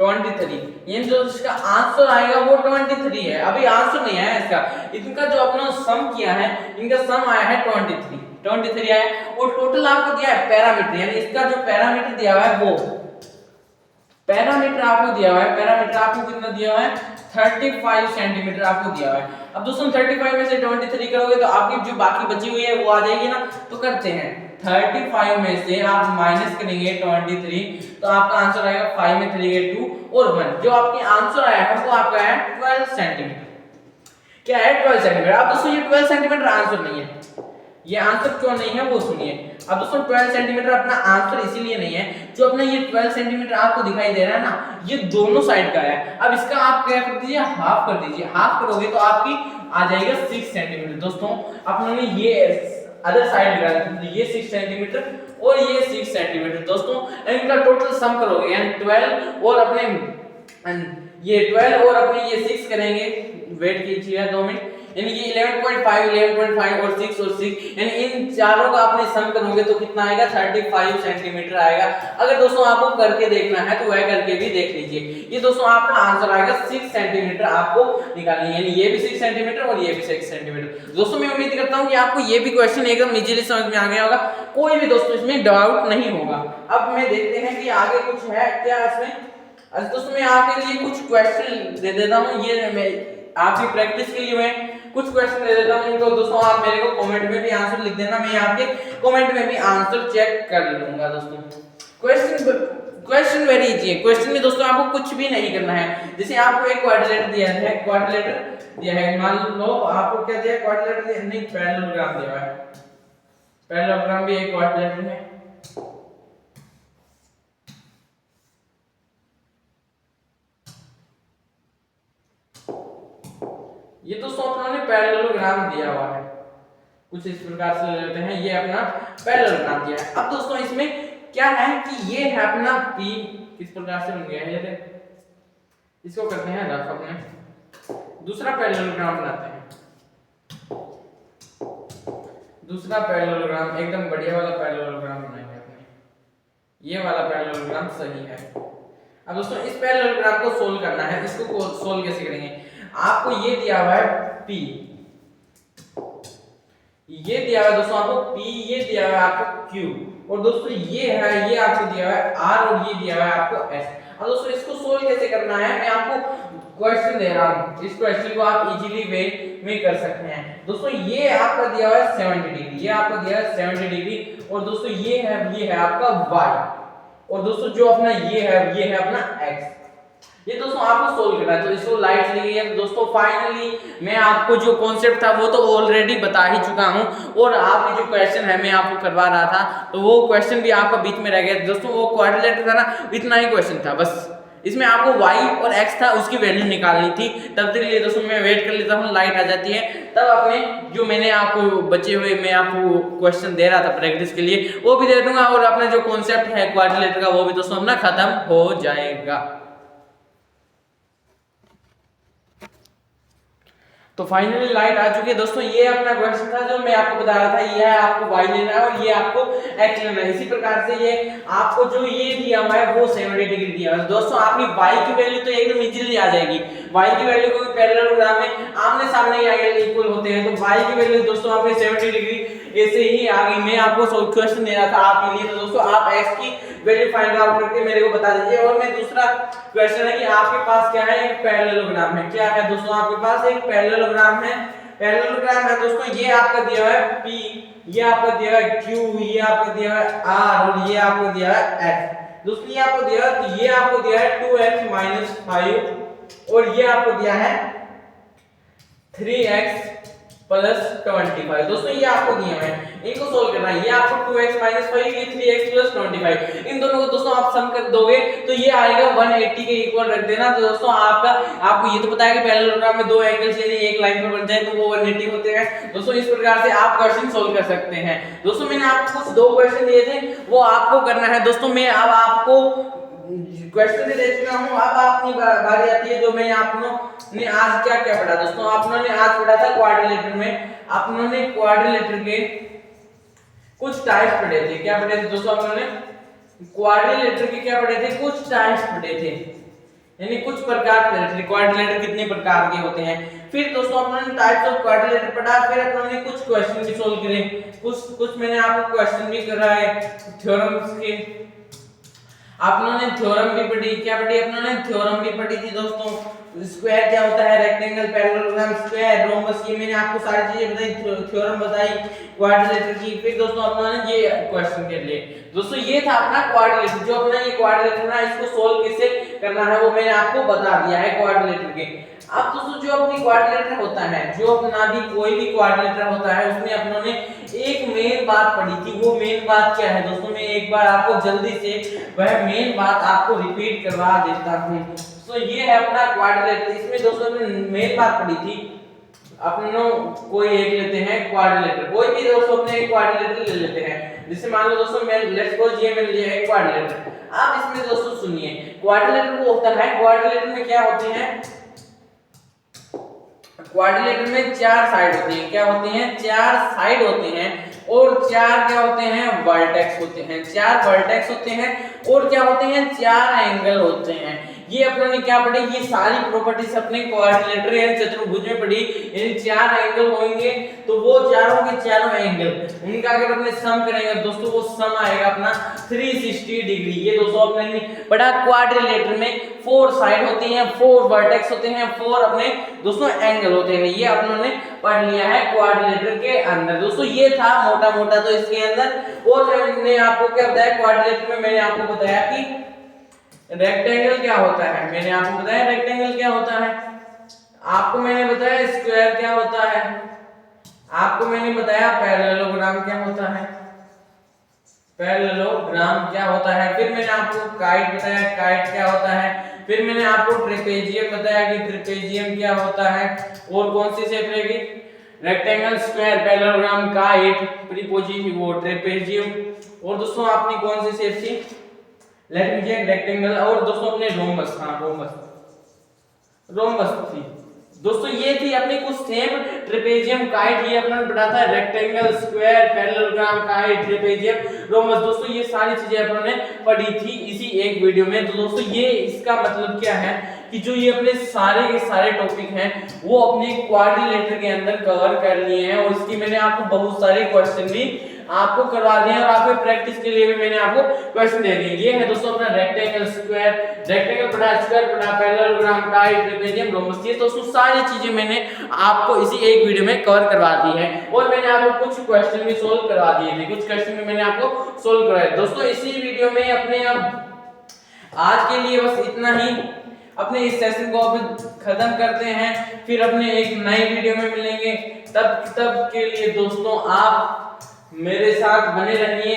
23, ये जो इसका आंसर आएगा वो 23 है। अभी आंसर नहीं आया इसका, इनका जो अपना सम किया है, इनका सम आया है 23 आया। और टोटल आपको दिया है पैरामीटर, यानी इसका जो पैरामीटर दिया हुआ है वो पैरामीटर आपको दिया हुआ है, पैरामीटर आपको कितना दिया हुआ है 35 सेंटीमीटर आपको दिया हुआ है। अब दोस्तों 35 में से 23 करोगे तो आपकी जो बाकी बची हुई है वो आ जाएगी ना, तो करते हैं 35 में से आप माइनस करेंगे 23 तो आपका आंसर आएगा 5 में 3 गए 2 और 1, जो आपके आंसर आया है वो आपका है 12 सेंटीमीटर। क्या है 12 सेंटीमीटर। अब दोस्तों ये 12 सेंटीमीटर आंसर नहीं है, ये आंसर क्यों नहीं है वो सुनिए। अब दोस्तों 12 सेंटीमीटर अपना आंसर इसीलिए नहीं है, जो अपना ये 12 सेंटीमीटर आपको दिखाई दे रहा है ना, ये दोनों साइड का है। अब इसका आप क्या कर दीजिए, हाफ कर दीजिए, हाफ करोगे तो आपकी आ जाएगा 6 सेंटीमीटर। दोस्तों अपने ये अदर साइड लगा दी, ये 6 सेंटीमीटर और ये 6 सेंटीमीटर। दोस्तों इनका टोटल सम करोगे यानी 12 और अपने ये 12 और अपने ये 6 करेंगे, वेट कीजिए 2 मिनट, यानी कि 11.5 11.5 और 6 और 6, यानी इन चारों का आपने सम करोगे तो कितना आएगा 35 सेंटीमीटर आएगा। अगर दोस्तों आपको करके देखना है तो वह करके भी देख लीजिए। ये दोस्तों आपका आंसर आएगा 6 सेंटीमीटर आपको निकालनी है, यानी ये भी 6 सेंटीमीटर और ये भी 6 सेंटीमीटर। दोस्तों मैं उम्मीद करता हूं कि आपको ये भी क्वेश्चन एकदम इजीली समझ में आ गया होगा, कोई भी दोस्तों इसमें डाउट नहीं होगा। अब मैं देखते हैं कि आगे कुछ है क्या इसमें। अच्छा दोस्तों मैं आपके लिए कुछ क्वेश्चन दे देता हूं, ये मैं आपकी प्रैक्टिस के लिए मैं कुछ क्वेश्चन दे देता हूं, तो दोस्तों आप मेरे को कमेंट में भी आंसर लिख देना, मैं आपके कमेंट में भी आंसर चेक कर लूंगा। दोस्तों क्वेश्चन वेरी इजी है। क्वेश्चन में दोस्तों आपको कुछ भी नहीं करना है। जैसे आपको एक क्वाड्रिलेटरल दिया है, क्वाड्रिलेटरल दिया है, मान लो आपको क्या दिया है, क्वाड्रिलेटरल दिया नहीं, पैरेललोग्राम दिया है। पैरेललोग्राम भी एक क्वाड्रिलेटरल है। ये दोस्तों अपने पैरेललोग्राम दिया हुआ है, कुछ इस प्रकार से ले लेते हैं, ये अपना पैरेललोग्राम दिया है। अब दोस्तों इसमें क्या है कि ये है अपना P, किस प्रकार से बन गया है, ये इसको करते हैं रफ, अपने दूसरा पैरेललोग्राम बनाते हैं। दूसरा पैरेललोग्राम एकदम बढ़िया वाला पैरेललोग्राम बनाएंगे अपने, ये वाला पैरेललोग्राम सही है। अब दोस्तों इस पैरेललोग्राम को सोल्व करना है। इसको सोल्व कैसे करेंगे, आपको ये दिया हुआ है P, ये दिया हुआ है दोस्तों आपको P, ये दिया हुआ है आपको Q, और दोस्तों ये है, ये आपको दिया हुआ है R, और ये दिया हुआ है आपको S। अब दोस्तों इसको सोल्व कैसे करना है, मैं आपको क्वेश्चन दे रहा हूं, इस क्वेश्चन को आप इजीली वे में कर सकते हैं। दोस्तों ये आपका दिया हुआ है 70 डिग्री, ये आपको दिया है 70 डिग्री, और दोस्तों ये है आपका Y, और दोस्तों जो अपना ये है अपना X। ये दोस्तों आपको सोल्व करना है, तो इसको लाइट ली गई है। दोस्तों फाइनली मैं आपको जो कॉन्सेप्ट था वो तो ऑलरेडी बता ही चुका हूं, और आपके जो क्वेश्चन है मैं आपको करवा रहा था, तो वो क्वेश्चन भी आपका बीच में रह गया दोस्तों। वो क्वाड्रिलेटरल था ना, इतना ही क्वेश्चन था बस, इसमें आपको y और x था उसकी वैल्यू निकालनी थी। तब तक के लिए दोस्तों मैं वेट कर लेता हूँ, लाइट आ जाती है तब अपने जो मैंने आपको बचे हुए मैं आपको क्वेश्चन दे रहा था प्रैक्टिस के लिए वो भी दे दूंगा, और अपना जो कॉन्सेप्ट है क्वाड्रिलेटरल का वो भी दोस्तों अपना खत्म हो जाएगा। तो फाइनली लाइट आ चुकी है दोस्तों। ये अपना क्वेश्चन था जो मैं आपको बता रहा था, ये है आपको y लेना है और ये आपको x लेना है। इसी प्रकार से ये आपको जो ये दिया हुआ है वो 70 डिग्री दिया हुआ है दोस्तों। आपकी y की वैल्यू तो एकदम इजीली आ जाएगी, y की वैल्यू क्योंकि पैरेललोग्राम में आमने सामने ही इक्वल होते हैं, तो y की वैल्यू दोस्तों आपकी 70 डिग्री ऐसे ही आ गई। मैं आपको क्वेश्चन दे रहा था आपके लिए, तो दोस्तों आप x की वैल्यू फाइंड आउट करके मेरे को बता दीजिए। और मैं दूसरा क्वेश्चन है कि आपके पास क्या है, एक पैरेललोग्राम है। क्या है दोस्तों, आपके पास एक पैरेललोग्राम है। पैरेललोग्राम है दोस्तों, ये आपका दिया हुआ है P, ये आपका दिया हुआ है Q, ये आपका दिया हुआ है R, और ये आपको दिया है X। दोस्तों ये आपको दिया है, तो ये आपको दिया है 2x - 5, और ये आपको दिया है 3x + 25। दोस्तों ये आपको दिए हैं, इनको सोल्व करना है। ये आपको 2x - 5, ये 3x + 25, इन दोनों को दोस्तों आप सम कर दोगे तो ये आएगा 180 के इक्वल रख देना। तो दोस्तों आपको ये तो पता है कि पैरेललोग्राम में दो एंगल्स यदि एक लाइन पर बन जाए तो वो 180 होते हैं। दोस्तों इस प्रकार से आप क्वेश्चन सोल्व कर सकते हैं। दोस्तों मैंने आपको कुछ दो क्वेश्चन दिए थे वो आपको करना है। दोस्तों मैं अब आपको क्वेश्चन दे चुका हूं, अब अपनी बारी आती है जो मैं आपने आज क्या क्या पढ़ा। दोस्तों आपने आज पढ़ा था क्वाड्रिलेटरल में, आपने क्वाड्रिलेटरल के कुछ टाइप्स पढ़े थे। क्या पढ़े थे दोस्तों, आपने क्वाड्रिलेटरल के क्या पढ़े थे, कुछ टाइप्स पढ़े थे, यानी कुछ प्रकार पढ़े थे क्वाड्रिलेटरल कितने प्रकार के होते हैं। फिर दोस्तों आपने टाइप्स ऑफ क्वाड्रिलेटरल पढ़ा, फिर आपने कुछ क्वेश्चन भी सोल्व करे, कुछ मैंने आपको क्वेश्चन भी कराए थ्योरम्स के। आपने थ्योरम भी पढ़ी, क्या पढ़ी आपने थ्योरम भी पढ़ी थी दोस्तों। स्क्वायर क्या होता है, रेक्टेंगल, पैरेललोग्राम, स्क्वायर, रोम्बस, ये मैंने आपको सारी चीजें बताई, थ्योरम बताई क्वाड्रिलेटरल की। फिर दोस्तों आपने ये क्वेश्चन के लिए दोस्तों ये था अपना क्वाड्रिलेटरल। जो अपना ये क्वाड्रिलेटरल है इसको सोल्व कैसे करना है वो मैंने आपको बता दिया है क्वाड्रिलेटरल के। अब दोस्तों जो अपनी क्वाड्रिलेटरल होता है, जो अपना भी कोई भी क्वाड्रिलेटरल होता है उसमें अपनों ने एक मेन बात पढ़ी थी। वो मेन बात क्या है दोस्तों, मैं एक बार आपको जल्दी से वह मेन बात आपको रिपीट करवा देता हूं। तो ये है अपना क्वाड्रिलेटरल। इसमें दोस्तों ने मेन बात पढ़ी थी, अपनों कोई एक लेते हैं क्वाड्रिलेटरल, कोई भी दोस्तों अपने एक क्वाड्रिलेटरल ले लेते हैं। जैसे मान लो दोस्तों मैं लेट्स सपोज ये मैंने लिया है क्वाड्रिलेटरल। आप इसमें दोस्तों सुनिए, क्वाड्रिलेटरल वो होता है, क्वाड्रिलेटरल में क्या होते हैं, क्वाड्रिलेटरल में 4 साइड होती हैं। क्या होती हैं? 4 साइड होते हैं और 4 क्या होते हैं? वर्टेक्स होते हैं। 4 वर्टेक्स होते हैं और क्या होते हैं? 4 एंगल होते हैं। ये अपनों ने क्या पढ़ी? ये सारी प्रॉपर्टीज अपने क्वाड्रिलेटरल या चतुर्भुज में पढ़ी। यानी 4 एंगल होंगे तो वो चारों के चारों एंगल उनका अगर अपने सम करेंगे दोस्तों, वो सम आएगा अपना 360 डिग्री। ये दोस्तों अपने पढ़ा क्वाड्रिलेटरल में 4 साइड होती हैं, 4 वर्टेक्स होते हैं, 4 अपने दोस्तों एंगल होते हैं। ये अपनों ने पढ़ लिया है क्वाड्रिलेटरल के अंदर। दोस्तों ये था मोटा मोटा तो इसके अंदर। और मैंने आपको क्या बताया क्वाड्रिलेटरल में? मैंने आपको बताया कि रेक्टेंगल क्या होता है। मैंने आपको बताया रेक्टेंगल क्या होता है। आपको मैंने बताया स्क्वायर क्या होता है। आपको मैंने बताया पैरेललोग्राम क्या होता है। पैरेललोग्राम क्या होता है। फिर मैंने आपको काइट बताया, काइट क्या होता है। फिर मैंने आपको ट्रेपेजियम बताया कि ट्रेपेजियम क्या होता है। और कौन सी शेप रहेगी? Rectangle, square, parallelogram, kite, trapezium, वो ट्रेपेजियम। और दोस्तों आपने कौन सी शेप थी? Let me check. रेक्टेंगल और दोस्तों अपने रोम्बस। हाँ रोम्बस थी दोस्तों। ये थी अपनी कुछ सेम ट्रेपेजियम, काइट। ये अपना पढ़ा था rectangle, square, parallelogram, kite, trapezium, rhombus. दोस्तों ये सारी चीजें अपन ने पढ़ी थी इसी एक वीडियो में। तो दोस्तों ये इसका मतलब क्या है कि जो ये अपने सारे के सारे टॉपिक हैं वो अपने क्वाड्रिलेटरल के अंदर कवर कर लिए हैं। और इसकी मैंने आपको बहुत सारे क्वेश्चन भी आपको करवा दिए और आपके प्रैक्टिस के लिए भी मैंने आपको क्वेश्चन दे दिए। ये है दोस्तों अपना रेक्टेंगल, स्क्वायर, रेक्टेंगल पढ़ा, स्क्वायर पढ़ा, पैरेललोग्राम, काइट, ट्रेपेजियम, रोम्बस। ये दोस्तों सारी चीजें मैंने आपको इसी एक वीडियो में कवर करवा दी है। और मैंने आपको कुछ क्वेश्चन भी सोल्व करवा दिए थे। कुछ क्वेश्चन भी मैंने आपको सोल्व करवाए। दोस्तों इसी वीडियो में अपने अब आज के लिए बस इतना ही। अपने इस सेशन को अब खत्म करते हैं, फिर अपने एक नई वीडियो में मिलेंगे। तब के लिए दोस्तों आप मेरे साथ बने रहिए।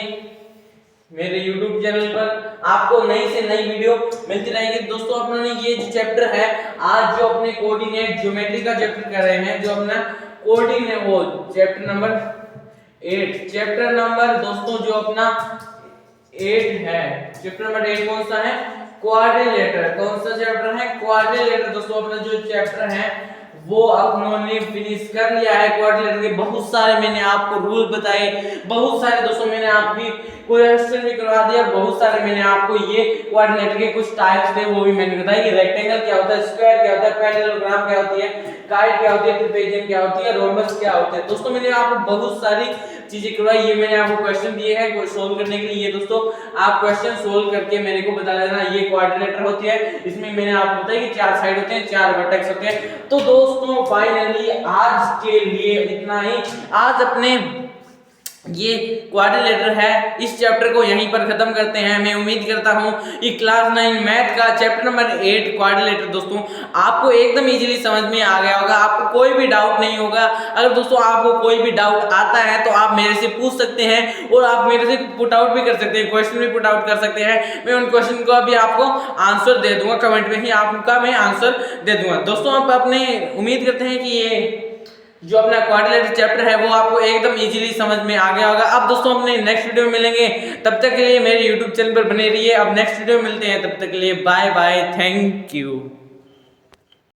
मेरे YouTube चैनल पर आपको नई से नई वीडियो मिलती रहेगी। दोस्तों अपने ये जो चैप्टर है आज जो अपने कोऑर्डिनेट ज्योमेट्री का चैप्टर कर रहे हैं, जो अपना कोऑर्डिनेट वो चैप्टर नंबर 8, चैप्टर नंबर दोस्तों जो अपना 8 है। चैप्टर नंबर 8 कौन सा है? क्वाड्रिलेटरल। कौन सा चैप्टर है? क्वाड्रिलेटरल। दोस्तों अपना जो चैप्टर है वो अपनों फिनिश कर लिया है। क्वाड्रिलेटरल के बहुत सारे मैंने आपको रूल बताए, बहुत सारे दोस्तों मैंने आपकी क्वेश्चन भी करवा दिया। बहुत सारे मैंने आपको ये क्वाड्रिलेटरल के कुछ टाइप्स थे वो भी मैंने बताया कि रेक्टेंगल क्या होता है, स्क्वायर क्या होता है, पैरेललोग्राम क्या होती है, काइट क्या होती है, ट्रेपेजियम क्या होती है, रोम्बस क्या होते हैं। दोस्तों मैंने आपको बहुत सारी चीजें करवाई। ये मैंने आपको क्वेश्चन दिए हैं को सोल्व करने के लिए। ये दोस्तों आप क्वेश्चन सोल्व करके मेरे को बता देना। ये क्वाड्रिलेटरल होती है, इसमें मैंने आपको बताया कि 4 साइड होते हैं, 4 वर्टेक्स होते हैं। तो दोस्तों फाइनली आज के लिए इतना ही। आज अपने ये क्वाड्रिलेटरल है इस चैप्टर को यहीं पर खत्म करते हैं। मैं उम्मीद करता हूं कि क्लास 9 मैथ का चैप्टर नंबर 8 क्वाड्रिलेटरल दोस्तों आपको एकदम इजीली समझ में आ गया होगा। आपको कोई भी डाउट नहीं होगा। अगर दोस्तों आपको कोई भी डाउट आता है तो आप मेरे से पूछ सकते हैं और आप मेरे से पुट आउट भी कर सकते हैं, क्वेश्चन भी पुट आउट कर सकते हैं। मैं उन क्वेश्चन को अभी आपको आंसर दे दूंगा, कमेंट में ही आपका मैं आंसर दे दूंगा। दोस्तों आप अपने उम्मीद करते हैं कि ये जो अपना क्वाड्रिलेटरल चैप्टर है वो आपको एकदम इजीली समझ में आ गया होगा। अब दोस्तों अपने नेक्स्ट वीडियो में मिलेंगे, तब तक के लिए मेरे YouTube चैनल पर बने रहिए। अब नेक्स्ट वीडियो में मिलते हैं, तब तक के लिए बाय बाय, थैंक यू।